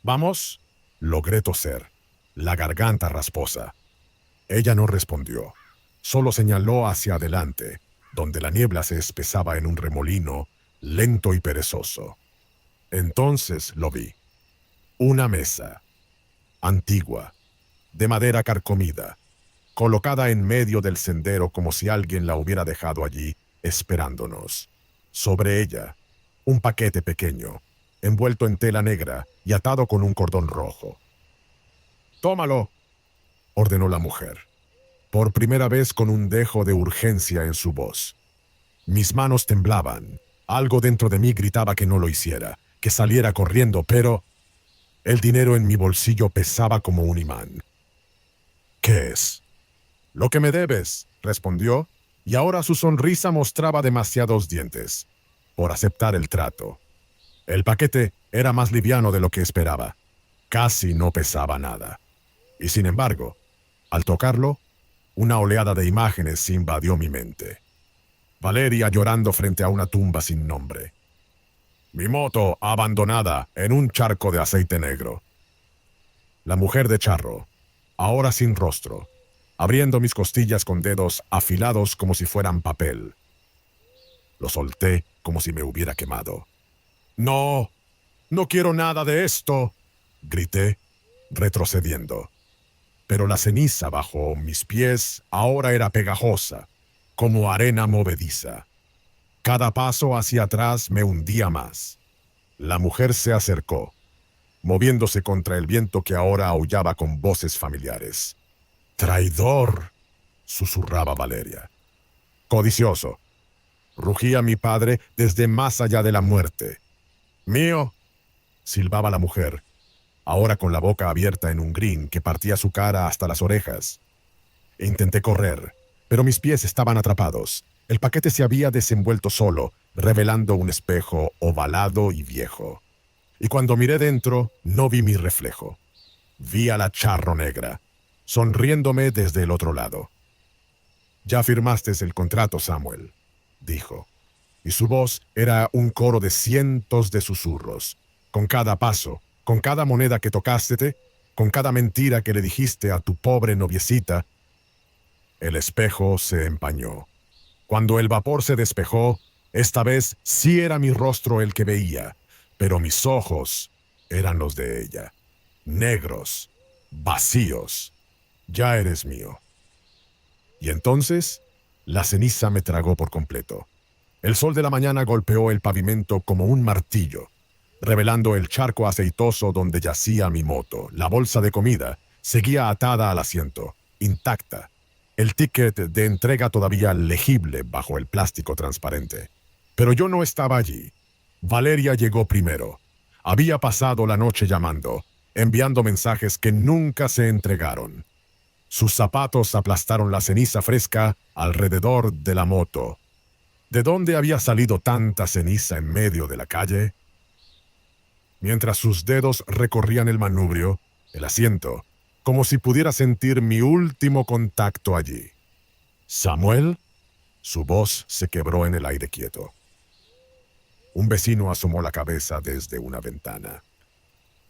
¿Vamos? Logré toser, la garganta rasposa. Ella no respondió. Solo señaló hacia adelante, donde la niebla se espesaba en un remolino lento y perezoso. Entonces lo vi. Una mesa, antigua, de madera carcomida, colocada en medio del sendero como si alguien la hubiera dejado allí esperándonos. Sobre ella, un paquete pequeño, envuelto en tela negra y atado con un cordón rojo. «Tómalo», ordenó la mujer, por primera vez con un dejo de urgencia en su voz. Mis manos temblaban. Algo dentro de mí gritaba que no lo hiciera, que saliera corriendo, pero el dinero en mi bolsillo pesaba como un imán. «¿Qué es?» «Lo que me debes», respondió, y ahora su sonrisa mostraba demasiados dientes. Por aceptar el trato. El paquete era más liviano de lo que esperaba. Casi no pesaba nada. Y sin embargo, al tocarlo, una oleada de imágenes invadió mi mente. Valeria llorando frente a una tumba sin nombre. Mi moto abandonada en un charco de aceite negro. La mujer de charro, ahora sin rostro, abriendo mis costillas con dedos afilados como si fueran papel. Lo solté como si me hubiera quemado. «No, no quiero nada de esto», grité, retrocediendo. Pero la ceniza bajo mis pies ahora era pegajosa, como arena movediza. Cada paso hacia atrás me hundía más. La mujer se acercó, moviéndose contra el viento que ahora aullaba con voces familiares. «¡Traidor!», susurraba Valeria. «Codicioso», rugía mi padre desde más allá de la muerte. «¡Mío!», silbaba la mujer, ahora con la boca abierta en un grin que partía su cara hasta las orejas. Intenté correr, pero mis pies estaban atrapados. El paquete se había desenvuelto solo, revelando un espejo ovalado y viejo. Y cuando miré dentro, no vi mi reflejo. Vi a la Charro Negra, sonriéndome desde el otro lado. «Ya firmaste el contrato, Samuel», dijo, y su voz era un coro de cientos de susurros. «Con cada paso, con cada moneda que tocaste, con cada mentira que le dijiste a tu pobre noviecita». El espejo se empañó. Cuando el vapor se despejó, esta vez sí era mi rostro el que veía, pero mis ojos eran los de ella, negros, vacíos. «Ya eres mío». Y entonces, la ceniza me tragó por completo. El sol de la mañana golpeó el pavimento como un martillo, revelando el charco aceitoso donde yacía mi moto. La bolsa de comida seguía atada al asiento, intacta. El ticket de entrega todavía legible bajo el plástico transparente. Pero yo no estaba allí. Valeria llegó primero. Había pasado la noche llamando, enviando mensajes que nunca se entregaron. Sus zapatos aplastaron la ceniza fresca alrededor de la moto. ¿De dónde había salido tanta ceniza en medio de la calle? Mientras sus dedos recorrían el manubrio, el asiento, como si pudiera sentir mi último contacto allí. «¿Samuel?», su voz se quebró en el aire quieto. Un vecino asomó la cabeza desde una ventana.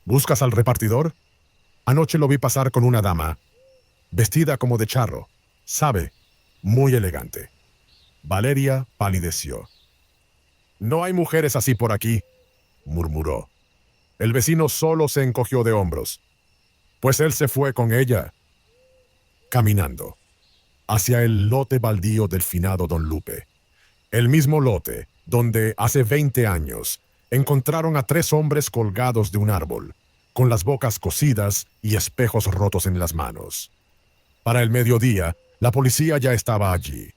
«¿Buscas al repartidor? Anoche lo vi pasar con una dama, vestida como de charro, sabe, muy elegante». Valeria palideció. «No hay mujeres así por aquí», murmuró. El vecino solo se encogió de hombros. «Pues él se fue con ella». Caminando hacia el lote baldío del finado Don Lupe. El mismo lote donde hace 20 años encontraron a 3 hombres colgados de un árbol, con las bocas cosidas y espejos rotos en las manos. Para el mediodía, la policía ya estaba allí.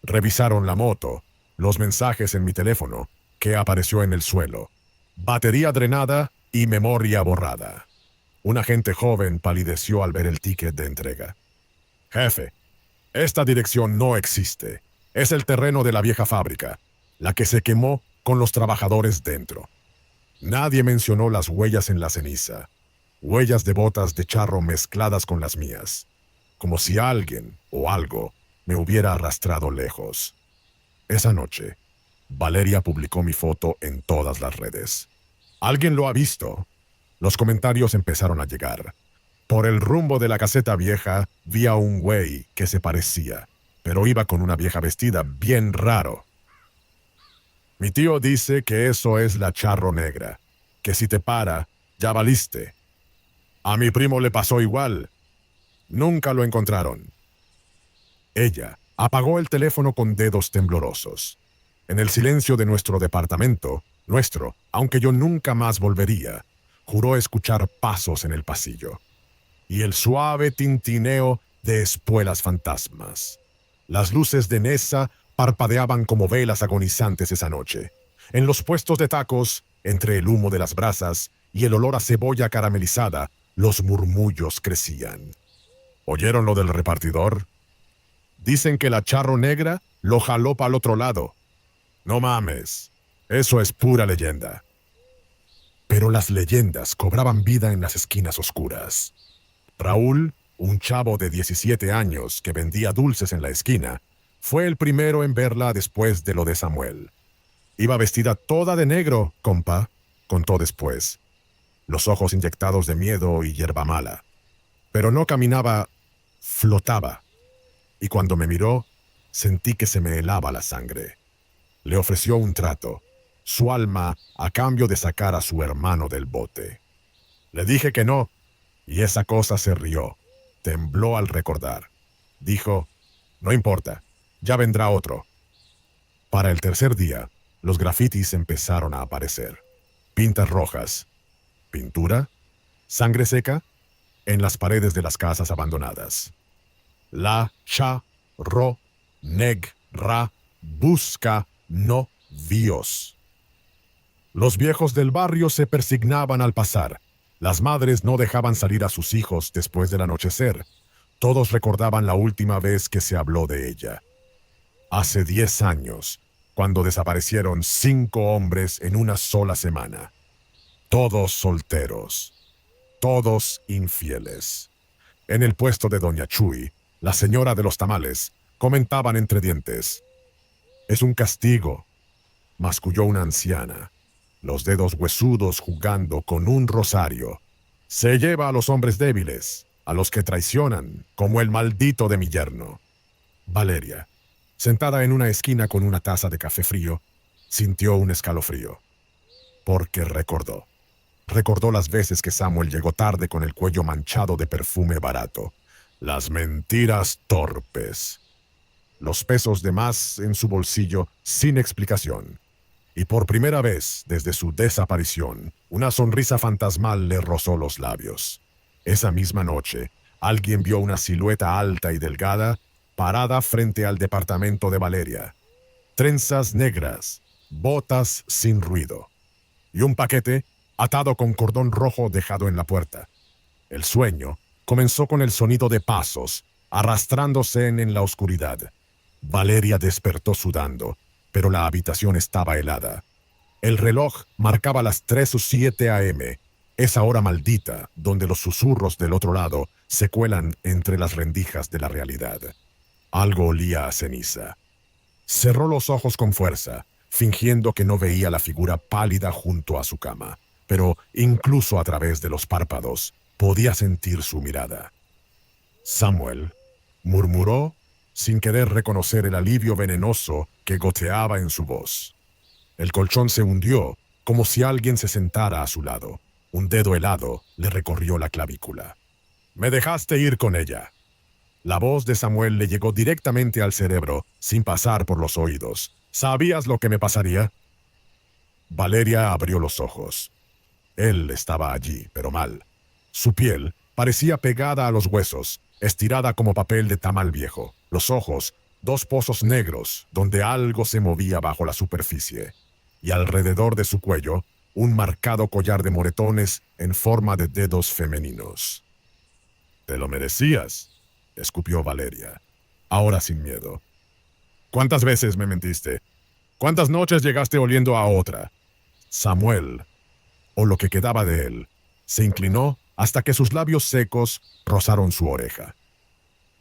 Revisaron la moto, los mensajes en mi teléfono, que apareció en el suelo, batería drenada y memoria borrada. Un agente joven palideció al ver el ticket de entrega. «Jefe, esta dirección no existe. Es el terreno de la vieja fábrica, la que se quemó con los trabajadores dentro». Nadie mencionó las huellas en la ceniza, huellas de botas de charro mezcladas con las mías, como si alguien o algo me hubiera arrastrado lejos. Esa noche, Valeria publicó mi foto en todas las redes. «¿Alguien lo ha visto?». Los comentarios empezaron a llegar. Por el rumbo de la caseta vieja vi a un güey que se parecía, pero iba con una vieja vestida bien raro. «Mi tío dice que eso es la Charro Negra, que si te para, ya valiste. A mi primo le pasó igual. Nunca lo encontraron». Ella apagó el teléfono con dedos temblorosos. En el silencio de nuestro departamento, aunque yo nunca más volvería, juró escuchar pasos en el pasillo y el suave tintineo de espuelas fantasmas. Las luces de Nessa parpadeaban como velas agonizantes esa noche. En los puestos de tacos, entre el humo de las brasas y el olor a cebolla caramelizada, los murmullos crecían. ¿Oyeron lo del repartidor? Dicen que la Charro Negra lo jaló para el otro lado. No mames, eso es pura leyenda. Pero las leyendas cobraban vida en las esquinas oscuras. Raúl, un chavo de 17 años que vendía dulces en la esquina, fue el primero en verla después de lo de Samuel. «Iba vestida toda de negro, compa», contó después, los ojos inyectados de miedo y hierba mala. Pero no caminaba, flotaba. Y cuando me miró, sentí que se me helaba la sangre. Le ofreció un trato, su alma a cambio de sacar a su hermano del bote. Le dije que no, y esa cosa se rió, tembló al recordar. Dijo, «No importa, ya vendrá otro». Para el tercer día, los grafitis empezaron a aparecer. Pintas rojas, pintura, sangre seca, en las paredes de las casas abandonadas. La cha ro neg ra busca novios. Los viejos del barrio se persignaban al pasar. Las madres no dejaban salir a sus hijos después del anochecer. Todos recordaban la última vez que se habló de ella. Hace 10 años, cuando desaparecieron 5 hombres en una sola semana. Todos solteros. Todos infieles. En el puesto de Doña Chuy, la señora de los tamales, comentaban entre dientes. «Es un castigo», masculló una anciana, los dedos huesudos jugando con un rosario. «Se lleva a los hombres débiles, a los que traicionan, como el maldito de mi yerno». Valeria, sentada en una esquina con una taza de café frío, sintió un escalofrío. Porque recordó. Recordó las veces que Samuel llegó tarde con el cuello manchado de perfume barato. Las mentiras torpes. Los pesos de más en su bolsillo sin explicación. Y por primera vez desde su desaparición, una sonrisa fantasmal le rozó los labios. Esa misma noche, alguien vio una silueta alta y delgada parada frente al departamento de Valeria. Trenzas negras, botas sin ruido. Y un paquete atado con cordón rojo dejado en la puerta. El sueño comenzó con el sonido de pasos, arrastrándose en la oscuridad. Valeria despertó sudando, pero la habitación estaba helada. El reloj marcaba las 3:07 a.m., esa hora maldita donde los susurros del otro lado se cuelan entre las rendijas de la realidad. Algo olía a ceniza. Cerró los ojos con fuerza, fingiendo que no veía la figura pálida junto a su cama, pero incluso a través de los párpados podía sentir su mirada. «Samuel», murmuró, sin querer reconocer el alivio venenoso que goteaba en su voz. El colchón se hundió, como si alguien se sentara a su lado. Un dedo helado le recorrió la clavícula. «Me dejaste ir con ella». La voz de Samuel le llegó directamente al cerebro, sin pasar por los oídos. «¿Sabías lo que me pasaría?» Valeria abrió los ojos. Él estaba allí, pero mal. Su piel parecía pegada a los huesos, estirada como papel de tamal viejo. Los ojos, 2 pozos negros, donde algo se movía bajo la superficie. Y alrededor de su cuello, un marcado collar de moretones en forma de dedos femeninos. «Te lo merecías», escupió Valeria, ahora sin miedo. «¿Cuántas veces me mentiste? ¿Cuántas noches llegaste oliendo a otra?» Samuel, o lo que quedaba de él, se inclinó hasta que sus labios secos rozaron su oreja.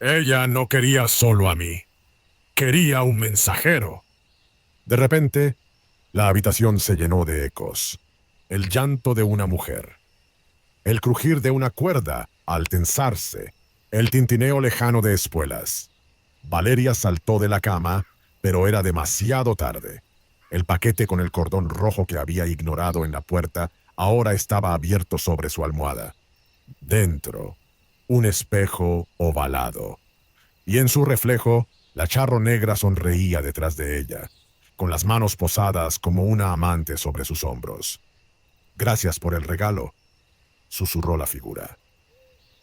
«Ella no quería solo a mí. Quería un mensajero». De repente, la habitación se llenó de ecos. El llanto de una mujer. El crujir de una cuerda al tensarse. El tintineo lejano de espuelas. Valeria saltó de la cama, pero era demasiado tarde. El paquete con el cordón rojo que había ignorado en la puerta ahora estaba abierto sobre su almohada. Dentro, un espejo ovalado. Y en su reflejo, la charro negra sonreía detrás de ella, con las manos posadas como una amante sobre sus hombros. «Gracias por el regalo», susurró la figura.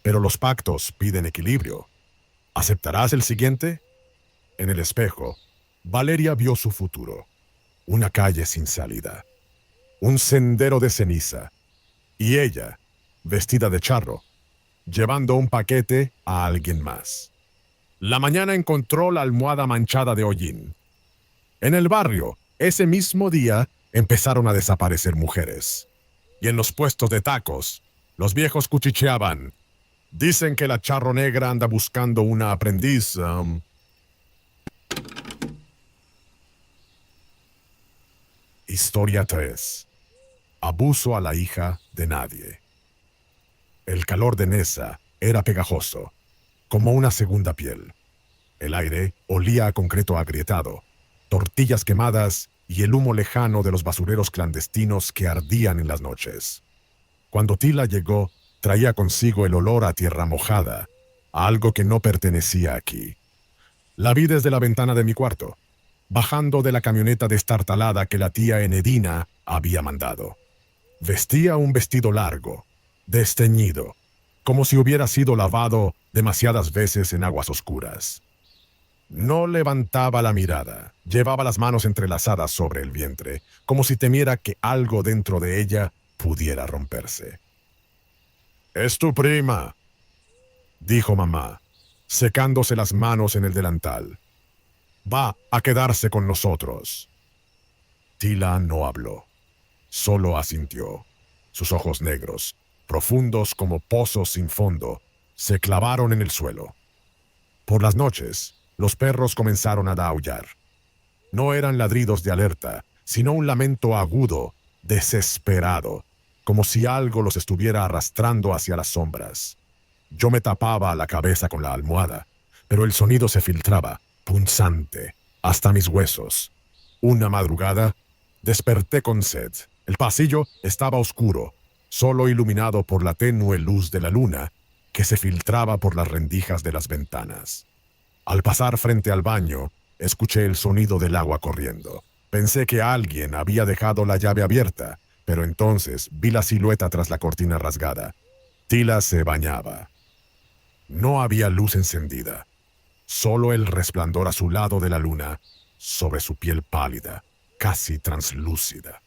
«Pero los pactos piden equilibrio. ¿Aceptarás el siguiente?» En el espejo, Valeria vio su futuro. Una calle sin salida. Un sendero de ceniza. Y ella, vestida de charro, llevando un paquete a alguien más. La mañana encontró la almohada manchada de hollín. En el barrio, ese mismo día, empezaron a desaparecer mujeres. Y en los puestos de tacos, los viejos cuchicheaban. «Dicen que la charro negra anda buscando una aprendiz». Historia 3. Abuso a la hija de nadie. El calor de Neza era pegajoso, como una segunda piel. El aire olía a concreto agrietado, tortillas quemadas y el humo lejano de los basureros clandestinos que ardían en las noches. Cuando Tila llegó, traía consigo el olor a tierra mojada, a algo que no pertenecía aquí. La vi desde la ventana de mi cuarto. bajando de la camioneta destartalada que la tía Enedina había mandado. Vestía un vestido largo, desteñido, como si hubiera sido lavado demasiadas veces en aguas oscuras. No levantaba la mirada, llevaba las manos entrelazadas sobre el vientre, como si temiera que algo dentro de ella pudiera romperse. «Es tu prima», dijo mamá, secándose las manos en el delantal. «Va a quedarse con nosotros». Tila no habló, solo asintió. Sus ojos negros, profundos como pozos sin fondo, se clavaron en el suelo. Por las noches, los perros comenzaron a aullar. No eran ladridos de alerta, sino un lamento agudo, desesperado, como si algo los estuviera arrastrando hacia las sombras. Yo me tapaba la cabeza con la almohada, pero el sonido se filtraba, punzante, hasta mis huesos. Una madrugada, desperté con sed. El pasillo estaba oscuro, solo iluminado por la tenue luz de la luna que se filtraba por las rendijas de las ventanas. Al pasar frente al baño, escuché el sonido del agua corriendo. Pensé que alguien había dejado la llave abierta, pero entonces vi la silueta tras la cortina rasgada. Tila se bañaba. No había luz encendida, solo el resplandor azulado de la luna sobre su piel pálida, casi translúcida.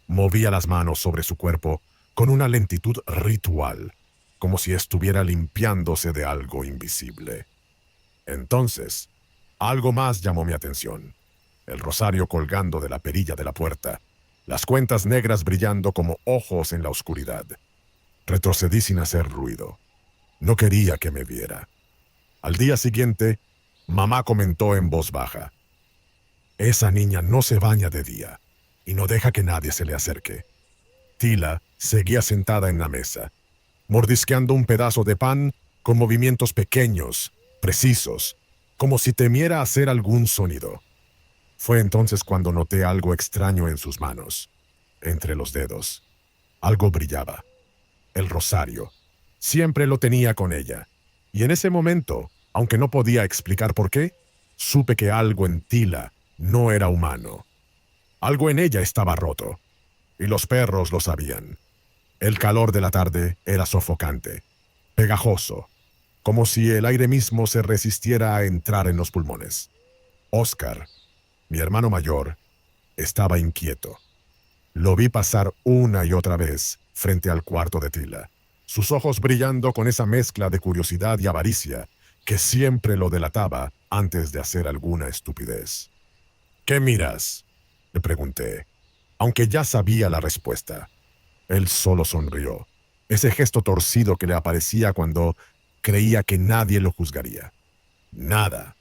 Movía las manos sobre su cuerpo con una lentitud ritual, como si estuviera limpiándose de algo invisible. Entonces, algo más llamó mi atención. El rosario colgando de la perilla de la puerta, las cuentas negras brillando como ojos en la oscuridad. Retrocedí sin hacer ruido. No quería que me viera. Al día siguiente, mamá comentó en voz baja: «Esa niña no se baña de día y no deja que nadie se le acerque». Tila seguía sentada en la mesa, mordisqueando un pedazo de pan con movimientos pequeños, precisos, como si temiera hacer algún sonido. Fue entonces cuando noté algo extraño en sus manos, entre los dedos. Algo brillaba. El rosario. Siempre lo tenía con ella. Y en ese momento, aunque no podía explicar por qué, supe que algo en Tila no era humano. Algo en ella estaba roto. Y los perros lo sabían. El calor de la tarde era sofocante, pegajoso, como si el aire mismo se resistiera a entrar en los pulmones. Oscar, mi hermano mayor, estaba inquieto. Lo vi pasar una y otra vez frente al cuarto de Tila, sus ojos brillando con esa mezcla de curiosidad y avaricia que siempre lo delataba antes de hacer alguna estupidez. «¿Qué miras?», le pregunté, aunque ya sabía la respuesta. Él solo sonrió, ese gesto torcido que le aparecía cuando creía que nadie lo juzgaría. «Nada.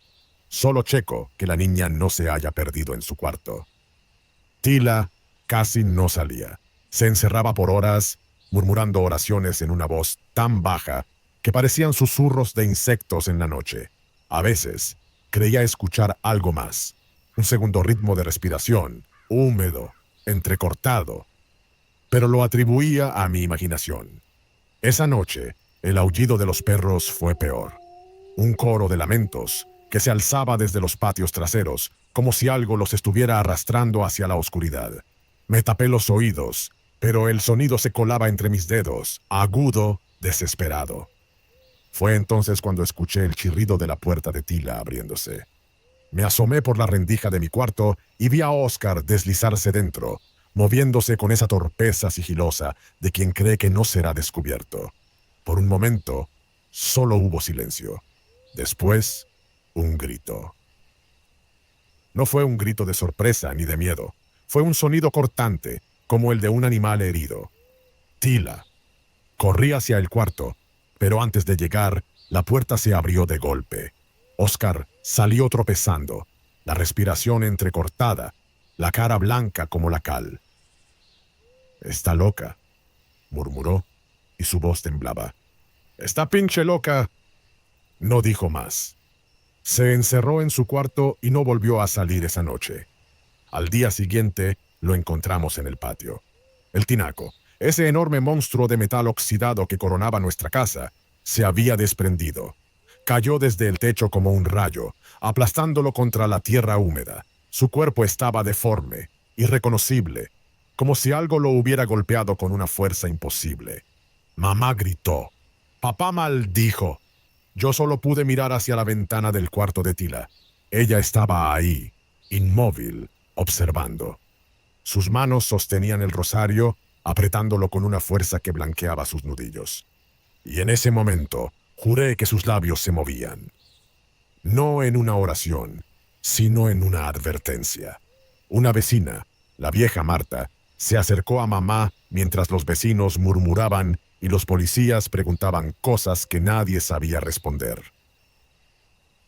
Solo checo que la niña no se haya perdido en su cuarto». Tila casi no salía. Se encerraba por horas, murmurando oraciones en una voz tan baja que parecían susurros de insectos en la noche. A veces creía escuchar algo más, un segundo ritmo de respiración, húmedo, entrecortado, pero lo atribuía a mi imaginación. Esa noche, el aullido de los perros fue peor. Un coro de lamentos que se alzaba desde los patios traseros, como si algo los estuviera arrastrando hacia la oscuridad. Me tapé los oídos, pero el sonido se colaba entre mis dedos, agudo, desesperado. Fue entonces cuando escuché el chirrido de la puerta de Tila abriéndose. Me asomé por la rendija de mi cuarto y vi a Oscar deslizarse dentro, moviéndose con esa torpeza sigilosa de quien cree que no será descubierto. Por un momento, solo hubo silencio. Después, un grito. No fue un grito de sorpresa ni de miedo. Fue un sonido cortante, como el de un animal herido. Tila. Corrí hacia el cuarto, pero antes de llegar, la puerta se abrió de golpe. Oscar salió tropezando, la respiración entrecortada, la cara blanca como la cal. «Está loca», murmuró, y su voz temblaba. «Está pinche loca». No dijo más. Se encerró en su cuarto y no volvió a salir esa noche. Al día siguiente lo encontramos en el patio. El tinaco, ese enorme monstruo de metal oxidado que coronaba nuestra casa, se había desprendido. Cayó desde el techo como un rayo, aplastándolo contra la tierra húmeda. Su cuerpo estaba deforme, irreconocible, como si algo lo hubiera golpeado con una fuerza imposible. Mamá gritó. Papá maldijo. Yo solo pude mirar hacia la ventana del cuarto de Tila. Ella estaba ahí, inmóvil, observando. Sus manos sostenían el rosario, apretándolo con una fuerza que blanqueaba sus nudillos. Y en ese momento, juré que sus labios se movían. No en una oración, sino en una advertencia. Una vecina, la vieja Marta, se acercó a mamá mientras los vecinos murmuraban y los policías preguntaban cosas que nadie sabía responder.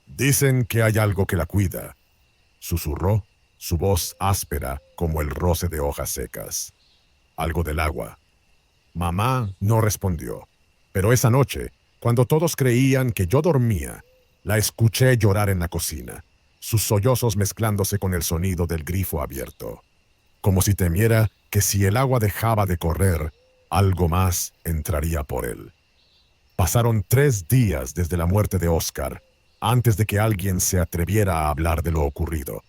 Dicen que hay algo que la cuida, susurró, su voz áspera como el roce de hojas secas. Algo del agua. Mamá no respondió, pero esa noche, cuando todos creían que yo dormía, la escuché llorar en la cocina, sus sollozos mezclándose con el sonido del grifo abierto, como si temiera que si el agua dejaba de correr, algo más entraría por él. Pasaron 3 días desde la muerte de Oscar, antes de que alguien se atreviera a hablar de lo ocurrido.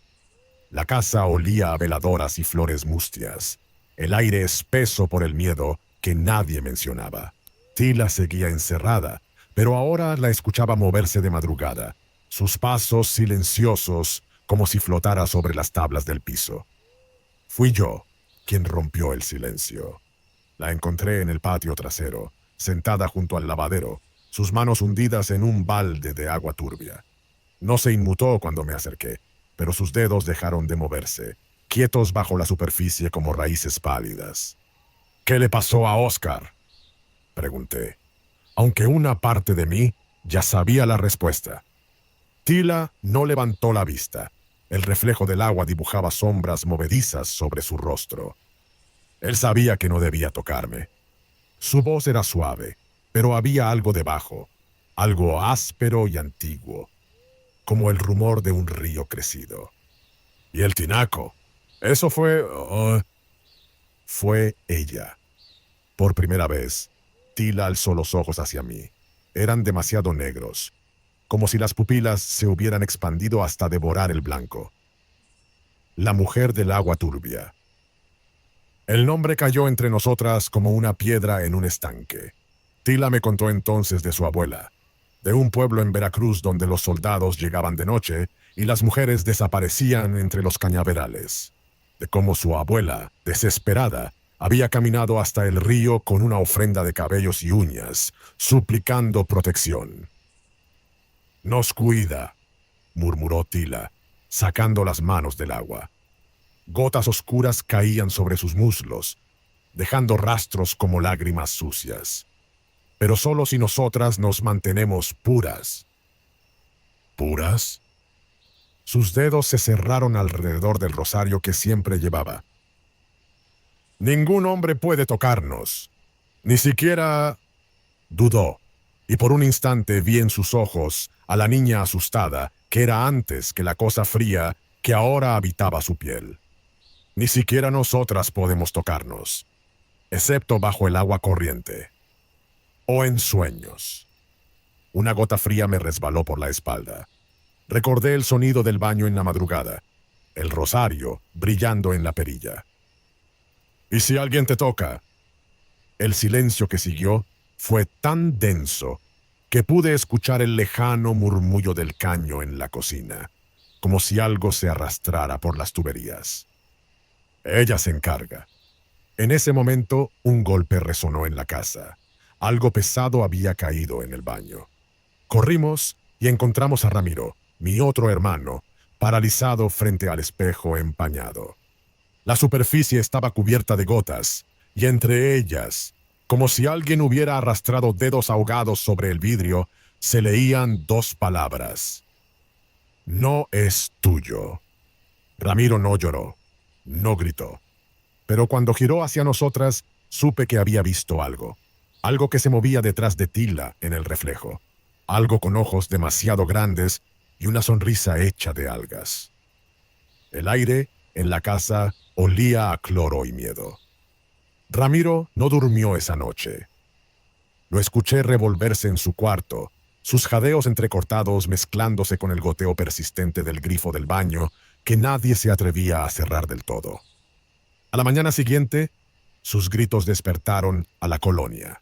La casa olía a veladoras y flores mustias, el aire espeso por el miedo que nadie mencionaba. Tila seguía encerrada, pero ahora la escuchaba moverse de madrugada, sus pasos silenciosos como si flotara sobre las tablas del piso. Fui yo quien rompió el silencio. La encontré en el patio trasero, sentada junto al lavadero, sus manos hundidas en un balde de agua turbia. No se inmutó cuando me acerqué, pero sus dedos dejaron de moverse, quietos bajo la superficie como raíces pálidas. ¿Qué le pasó a Oscar?, pregunté, aunque una parte de mí ya sabía la respuesta. Tila no levantó la vista. El reflejo del agua dibujaba sombras movedizas sobre su rostro. Él sabía que no debía tocarme. Su voz era suave, pero había algo debajo, algo áspero y antiguo, como el rumor de un río crecido. ¿Y el tinaco? Eso fue... Fue ella. Por primera vez, Tila alzó los ojos hacia mí. Eran demasiado negros, como si las pupilas se hubieran expandido hasta devorar el blanco. La mujer del agua turbia. El nombre cayó entre nosotras como una piedra en un estanque. Tila me contó entonces de su abuela, de un pueblo en Veracruz donde los soldados llegaban de noche y las mujeres desaparecían entre los cañaverales, de cómo su abuela, desesperada, había caminado hasta el río con una ofrenda de cabellos y uñas, suplicando protección. «Nos cuida», murmuró Tila, sacando las manos del agua. Gotas oscuras caían sobre sus muslos, dejando rastros como lágrimas sucias. Pero solo si nosotras nos mantenemos puras. ¿Puras? Sus dedos se cerraron alrededor del rosario que siempre llevaba. Ningún hombre puede tocarnos. Ni siquiera... Dudó, y por un instante vi en sus ojos a la niña asustada, que era antes que la cosa fría que ahora habitaba su piel. Ni siquiera nosotras podemos tocarnos, excepto bajo el agua corriente. O en sueños. Una gota fría me resbaló por la espalda. Recordé el sonido del baño en la madrugada, el rosario brillando en la perilla. ¿Y si alguien te toca? El silencio que siguió fue tan denso que pude escuchar el lejano murmullo del caño en la cocina, como si algo se arrastrara por las tuberías. Ella se encarga. En ese momento, un golpe resonó en la casa. Algo pesado había caído en el baño. Corrimos y encontramos a Ramiro, mi otro hermano, paralizado frente al espejo empañado. La superficie estaba cubierta de gotas, y entre ellas, como si alguien hubiera arrastrado dedos ahogados sobre el vidrio, se leían 2 palabras. No es tuyo. Ramiro no lloró, no gritó. Pero cuando giró hacia nosotras, supe que había visto algo. Algo que se movía detrás de Tila en el reflejo. Algo con ojos demasiado grandes y una sonrisa hecha de algas. El aire en la casa olía a cloro y miedo. Ramiro no durmió esa noche. Lo escuché revolverse en su cuarto, sus jadeos entrecortados mezclándose con el goteo persistente del grifo del baño que nadie se atrevía a cerrar del todo. A la mañana siguiente, sus gritos despertaron a la colonia.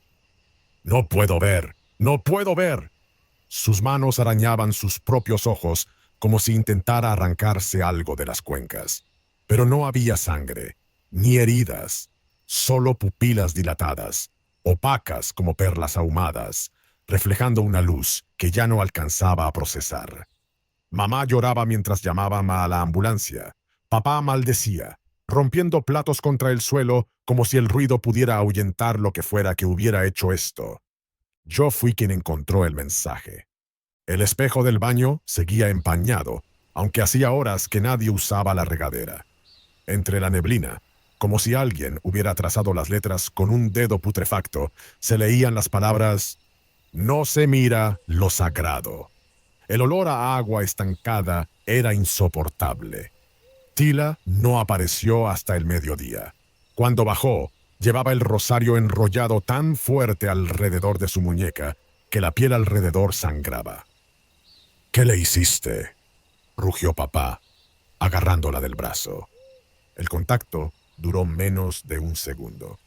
«¡No puedo ver! ¡No puedo ver!». Sus manos arañaban sus propios ojos como si intentara arrancarse algo de las cuencas. Pero no había sangre, ni heridas, solo pupilas dilatadas, opacas como perlas ahumadas, reflejando una luz que ya no alcanzaba a procesar. Mamá lloraba mientras llamaban a la ambulancia. Papá maldecía, rompiendo platos contra el suelo como si el ruido pudiera ahuyentar lo que fuera que hubiera hecho esto. Yo fui quien encontró el mensaje. El espejo del baño seguía empañado, aunque hacía horas que nadie usaba la regadera. Entre la neblina, como si alguien hubiera trazado las letras con un dedo putrefacto, se leían las palabras: «No se mira lo sagrado». El olor a agua estancada era insoportable. Tila no apareció hasta el mediodía. Cuando bajó, llevaba el rosario enrollado tan fuerte alrededor de su muñeca que la piel alrededor sangraba. «¿Qué le hiciste?», rugió papá, agarrándola del brazo. El contacto duró menos de un segundo.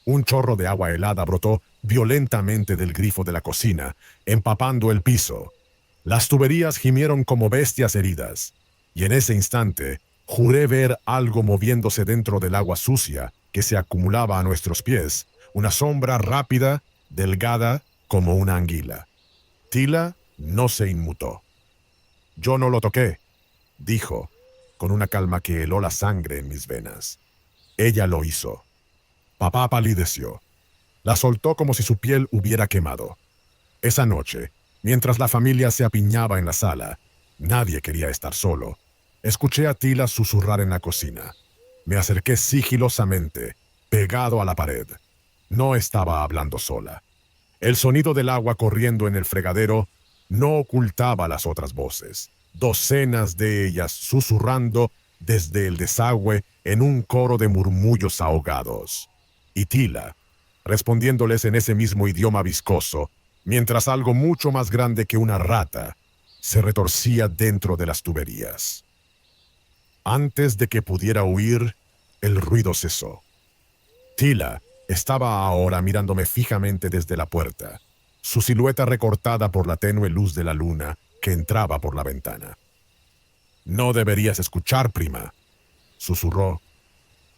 Un chorro de agua helada brotó violentamente del grifo de la cocina, empapando el piso. Las tuberías gimieron como bestias heridas, y en ese instante juré ver algo moviéndose dentro del agua sucia que se acumulaba a nuestros pies, una sombra rápida, delgada como una anguila. Tila no se inmutó. «Yo no lo toqué», dijo, con una calma que heló la sangre en mis venas. «Ella lo hizo». Papá palideció. La soltó como si su piel hubiera quemado. Esa noche, mientras la familia se apiñaba en la sala, nadie quería estar solo. Escuché a Tila susurrar en la cocina. Me acerqué sigilosamente, pegado a la pared. No estaba hablando sola. El sonido del agua corriendo en el fregadero no ocultaba las otras voces, docenas de ellas susurrando desde el desagüe en un coro de murmullos ahogados. Y Tila, respondiéndoles en ese mismo idioma viscoso, mientras algo mucho más grande que una rata se retorcía dentro de las tuberías. Antes de que pudiera huir, el ruido cesó. Tila estaba ahora mirándome fijamente desde la puerta, su silueta recortada por la tenue luz de la luna que entraba por la ventana. «No deberías escuchar, prima», susurró.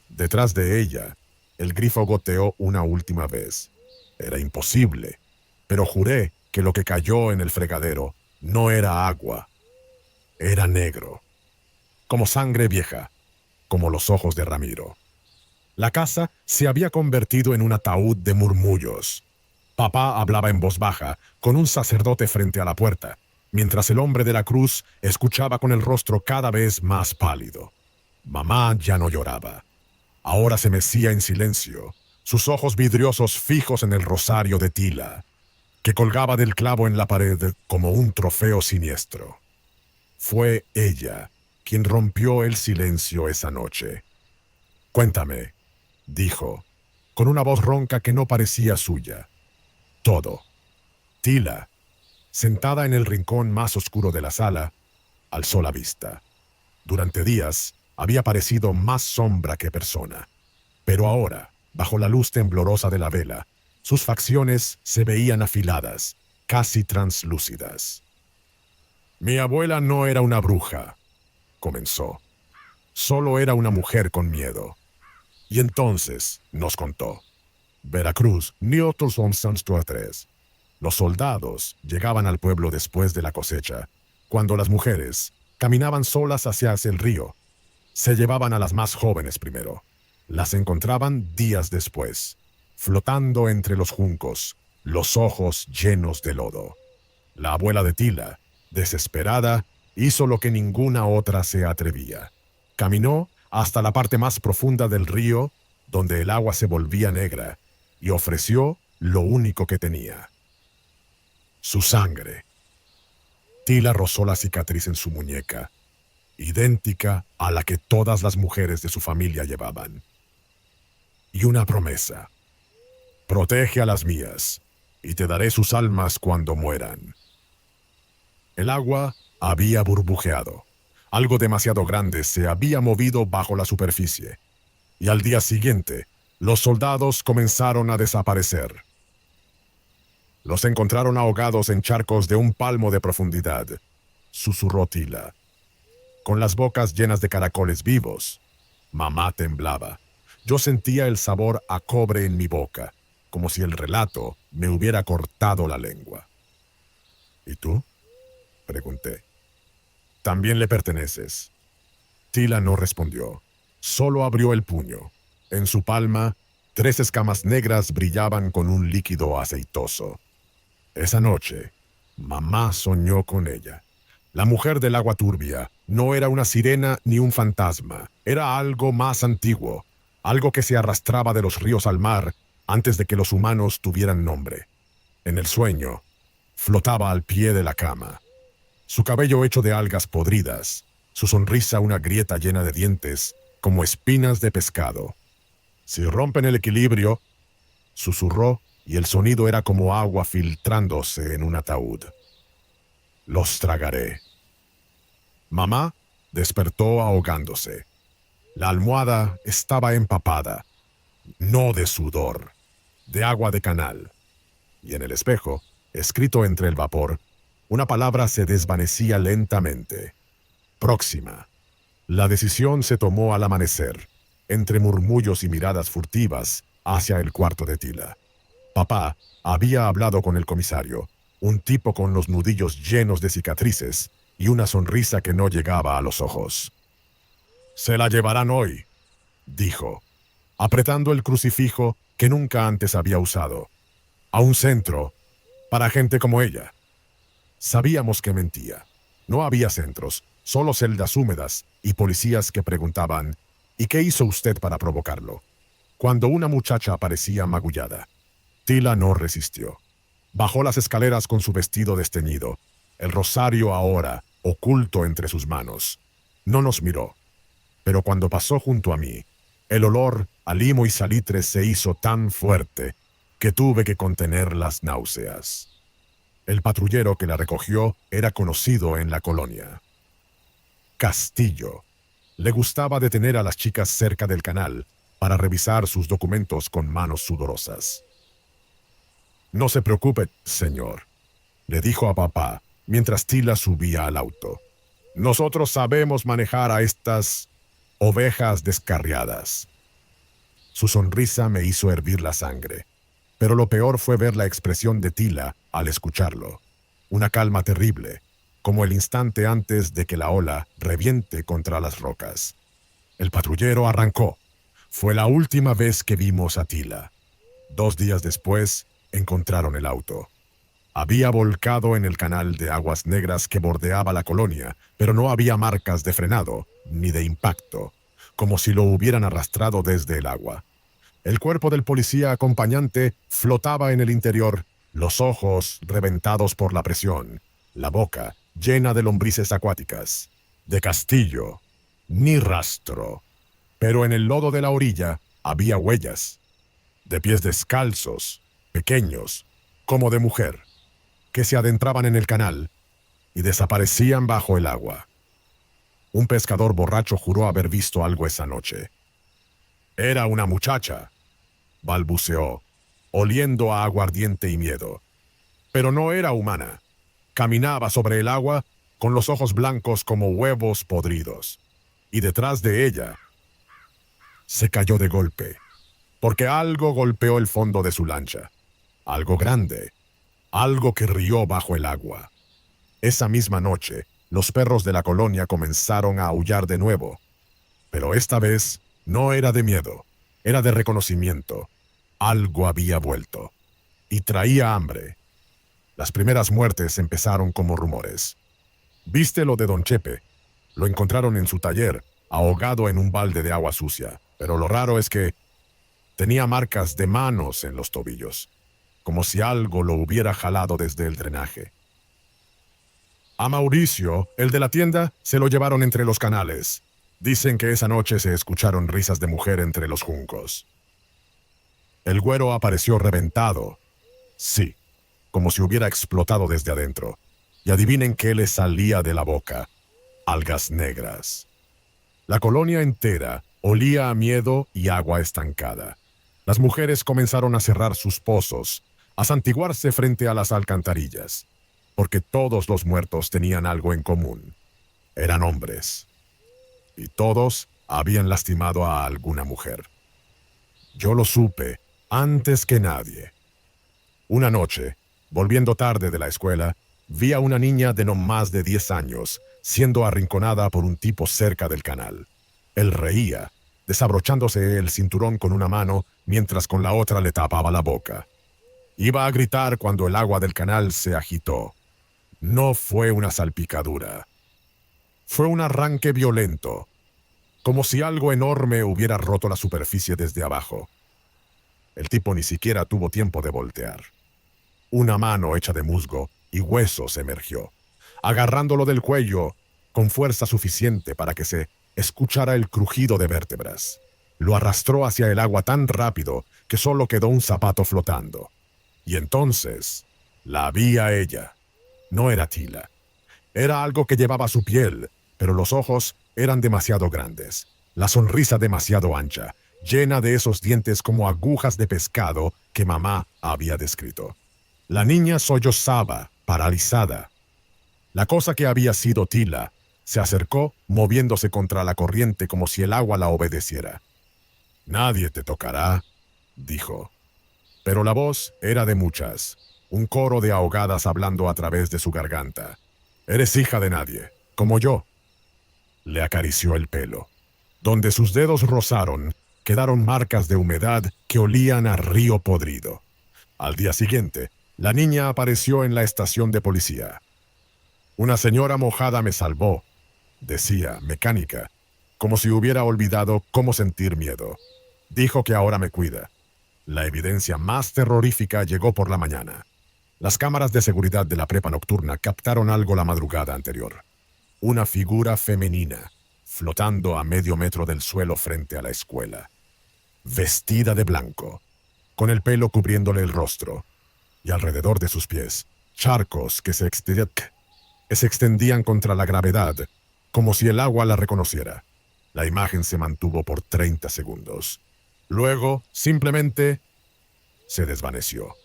Detrás de ella, el grifo goteó una última vez. Era imposible, pero juré que lo que cayó en el fregadero no era agua, era negro, como sangre vieja, como los ojos de Ramiro. La casa se había convertido en un ataúd de murmullos. Papá hablaba en voz baja, con un sacerdote frente a la puerta, mientras el hombre de la cruz escuchaba con el rostro cada vez más pálido. Mamá ya no lloraba. Ahora se mecía en silencio, sus ojos vidriosos fijos en el rosario de Tila, que colgaba del clavo en la pared como un trofeo siniestro. Fue ella quien rompió el silencio esa noche. «Cuéntame», dijo, con una voz ronca que no parecía suya. «Todo». Tila, sentada en el rincón más oscuro de la sala, alzó la vista. Durante días había parecido más sombra que persona, pero ahora, bajo la luz temblorosa de la vela, sus facciones se veían afiladas, casi translúcidas. «Mi abuela no era una bruja», comenzó. «Solo era una mujer con miedo». Y entonces nos contó. Veracruz, ni otros son tres. Los soldados llegaban al pueblo después de la cosecha, cuando las mujeres caminaban solas hacia el río. Se llevaban a las más jóvenes primero. Las encontraban días después, flotando entre los juncos, los ojos llenos de lodo. La abuela de Tila, desesperada, hizo lo que ninguna otra se atrevía. Caminó hasta la parte más profunda del río, donde el agua se volvía negra, y ofreció lo único que tenía: su sangre. Tila rozó la cicatriz en su muñeca, idéntica a la que todas las mujeres de su familia llevaban. Y una promesa: «Protege a las mías, y te daré sus almas cuando mueran». El agua había burbujeado. Algo demasiado grande se había movido bajo la superficie. Y al día siguiente, los soldados comenzaron a desaparecer. Los encontraron ahogados en charcos de un palmo de profundidad, susurró Tila, con las bocas llenas de caracoles vivos. Mamá temblaba. Yo sentía el sabor a cobre en mi boca, como si el relato me hubiera cortado la lengua. ¿Y tú?, pregunté. También le perteneces. Tila no respondió. Solo abrió el puño. En su palma, 3 escamas negras brillaban con un líquido aceitoso. Esa noche, mamá soñó con ella. La mujer del agua turbia no era una sirena ni un fantasma. Era algo más antiguo, algo que se arrastraba de los ríos al mar antes de que los humanos tuvieran nombre. En el sueño, flotaba al pie de la cama. Su cabello hecho de algas podridas, su sonrisa una grieta llena de dientes, como espinas de pescado. Si rompen el equilibrio, susurró, y el sonido era como agua filtrándose en un ataúd. Los tragaré. Mamá despertó ahogándose. La almohada estaba empapada, no de sudor, de agua de canal. Y en el espejo, escrito entre el vapor, una palabra se desvanecía lentamente. Próxima. La decisión se tomó al amanecer, entre murmullos y miradas furtivas hacia el cuarto de Tila. Papá había hablado con el comisario, un tipo con los nudillos llenos de cicatrices y una sonrisa que no llegaba a los ojos. «Se la llevarán hoy», dijo, apretando el crucifijo que nunca antes había usado. «A un centro, para gente como ella». Sabíamos que mentía. No había centros, solo celdas húmedas y policías que preguntaban, «¿Y qué hizo usted para provocarlo?», cuando una muchacha aparecía magullada. Tila no resistió. Bajó las escaleras con su vestido desteñido, el rosario ahora oculto entre sus manos. No nos miró, pero cuando pasó junto a mí, el olor a limo y salitre se hizo tan fuerte que tuve que contener las náuseas. El patrullero que la recogió era conocido en la colonia. Castillo. Le gustaba detener a las chicas cerca del canal para revisar sus documentos con manos sudorosas. «No se preocupe, señor», le dijo a papá mientras Tila subía al auto. «Nosotros sabemos manejar a estas ovejas descarriadas». Su sonrisa me hizo hervir la sangre, pero lo peor fue ver la expresión de Tila al escucharlo. Una calma terrible, como el instante antes de que la ola reviente contra las rocas. El patrullero arrancó. Fue la última vez que vimos a Tila. 2 días después, encontraron el auto. Había volcado en el canal de aguas negras que bordeaba la colonia, pero no había marcas de frenado ni de impacto, como si lo hubieran arrastrado desde el agua. El cuerpo del policía acompañante flotaba en el interior, los ojos reventados por la presión, la boca llena de lombrices acuáticas. De Castillo, ni rastro. Pero en el lodo de la orilla había huellas, de pies descalzos, pequeños, como de mujer, que se adentraban en el canal y desaparecían bajo el agua. Un pescador borracho juró haber visto algo esa noche. «Era una muchacha», balbuceó, oliendo a aguardiente y miedo. «Pero no era humana. Caminaba sobre el agua con los ojos blancos como huevos podridos. Y detrás de ella...» Se cayó de golpe, porque algo golpeó el fondo de su lancha. Algo grande, algo que rió bajo el agua. Esa misma noche, los perros de la colonia comenzaron a aullar de nuevo. Pero esta vez no era de miedo, era de reconocimiento. Algo había vuelto. Y traía hambre. Las primeras muertes empezaron como rumores. ¿Viste lo de Don Chepe? Lo encontraron en su taller, ahogado en un balde de agua sucia. Pero lo raro es que tenía marcas de manos en los tobillos, como si algo lo hubiera jalado desde el drenaje. A Mauricio, el de la tienda, se lo llevaron entre los canales. Dicen que esa noche se escucharon risas de mujer entre los juncos. El güero apareció reventado. Sí, como si hubiera explotado desde adentro. Y adivinen qué le salía de la boca. algas negras. La colonia entera olía a miedo y agua estancada. Las mujeres comenzaron a cerrar sus pozos, a santiguarse frente a las alcantarillas, porque todos los muertos tenían algo en común. Eran hombres, y todos habían lastimado a alguna mujer. Yo lo supe antes que nadie. Una noche, volviendo tarde de la escuela, vi a una niña de no más de 10 años siendo arrinconada por un tipo cerca del canal. Él reía, desabrochándose el cinturón con una mano mientras con la otra le tapaba la boca. Iba a gritar cuando el agua del canal se agitó. No fue una salpicadura. Fue un arranque violento, como si algo enorme hubiera roto la superficie desde abajo. El tipo ni siquiera tuvo tiempo de voltear. Una mano hecha de musgo y huesos emergió, agarrándolo del cuello con fuerza suficiente para que se escuchara el crujido de vértebras. Lo arrastró hacia el agua tan rápido que solo quedó un zapato flotando. Y entonces la vi a ella. No era Tila. Era algo que llevaba su piel, pero los ojos eran demasiado grandes, la sonrisa demasiado ancha, llena de esos dientes como agujas de pescado que mamá había descrito. La niña sollozaba, paralizada. La cosa que había sido Tila se acercó, moviéndose contra la corriente como si el agua la obedeciera. «Nadie te tocará», dijo. Pero la voz era de muchas, un coro de ahogadas hablando a través de su garganta. «Eres hija de nadie, como yo». Le acarició el pelo. Donde sus dedos rozaron, quedaron marcas de humedad que olían a río podrido. Al día siguiente, la niña apareció en la estación de policía. «Una señora mojada me salvó», decía, mecánica, como si hubiera olvidado cómo sentir miedo. Dijo que ahora me cuida. La evidencia más terrorífica llegó por la mañana. Las cámaras de seguridad de la prepa nocturna captaron algo la madrugada anterior. Una figura femenina, flotando a medio metro del suelo frente a la escuela. Vestida de blanco, con el pelo cubriéndole el rostro, y alrededor de sus pies, charcos que se extendían contra la gravedad, como si el agua la reconociera. La imagen se mantuvo por 30 segundos. Luego, simplemente, se desvaneció.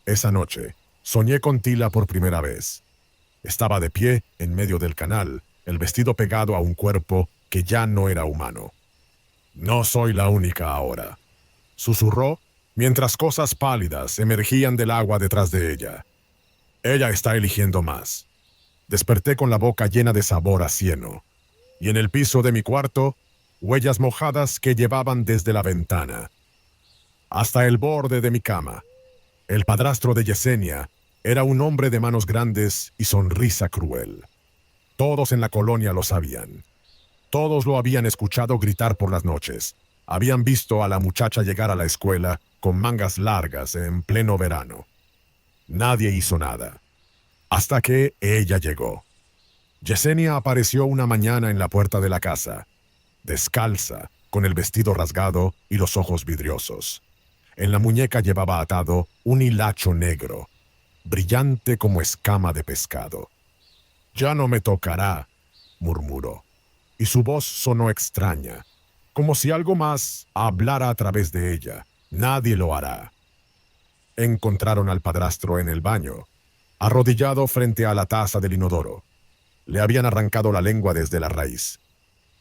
Esa noche, soñé con Tila por primera vez. Estaba de pie en medio del canal, el vestido pegado a un cuerpo que ya no era humano. «No soy la única ahora», susurró mientras cosas pálidas emergían del agua detrás de ella. «Ella está eligiendo más». Desperté con la boca llena de sabor a cieno, y en el piso de mi cuarto, huellas mojadas que llevaban desde la ventana hasta el borde de mi cama. El padrastro de Yesenia era un hombre de manos grandes y sonrisa cruel. Todos en la colonia lo sabían. Todos lo habían escuchado gritar por las noches. Habían visto a la muchacha llegar a la escuela con mangas largas en pleno verano. Nadie hizo nada, hasta que ella llegó. Yesenia apareció una mañana en la puerta de la casa, descalza, con el vestido rasgado y los ojos vidriosos. En la muñeca llevaba atado un hilacho negro, brillante como escama de pescado. «Ya no me tocará», murmuró, y su voz sonó extraña, como si algo más hablara a través de ella. «Nadie lo hará». Encontraron al padrastro en el baño, arrodillado frente a la taza del inodoro. Le habían arrancado la lengua desde la raíz.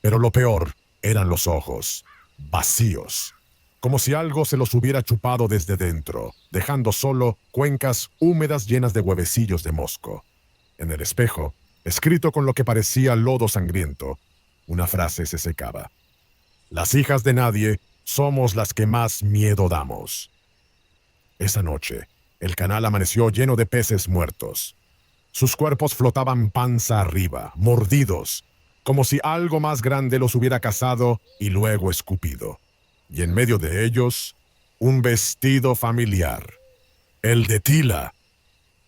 Pero lo peor eran los ojos, vacíos, como si algo se los hubiera chupado desde dentro, dejando solo cuencas húmedas llenas de huevecillos de mosco. En el espejo, escrito con lo que parecía lodo sangriento, una frase se secaba. «Las hijas de nadie somos las que más miedo damos». Esa noche, el canal amaneció lleno de peces muertos. Sus cuerpos flotaban panza arriba, mordidos, como si algo más grande los hubiera cazado y luego escupido. Y en medio de ellos, un vestido familiar, el de Tila,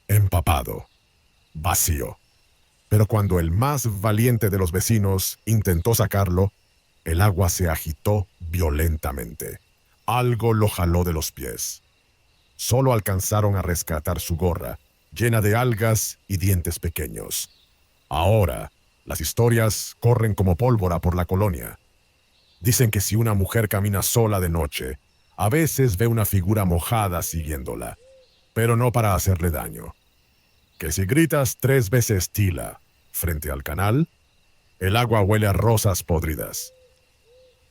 empapado, vacío. Pero cuando el más valiente de los vecinos intentó sacarlo, el agua se agitó violentamente. Algo lo jaló de los pies. Solo alcanzaron a rescatar su gorra, llena de algas y dientes pequeños. Ahora, Las historias corren como pólvora por la colonia. Dicen que si una mujer camina sola de noche, a veces ve una figura mojada siguiéndola, pero no para hacerle daño. Que si gritas 3 veces Tila frente al canal, el agua huele a rosas podridas.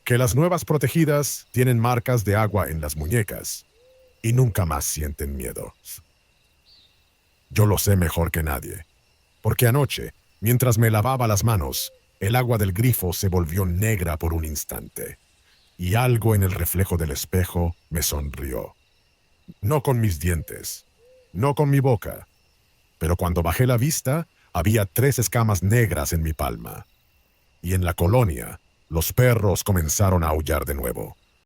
Que las nuevas protegidas tienen marcas de agua en las muñecas y nunca más sienten miedo. Yo lo sé mejor que nadie, porque anoche, mientras me lavaba las manos, el agua del grifo se volvió negra por un instante, y algo en el reflejo del espejo me sonrió. No con mis dientes, no con mi boca, pero cuando bajé la vista, había 3 escamas negras en mi palma. Y en la colonia, los perros comenzaron a aullar de nuevo.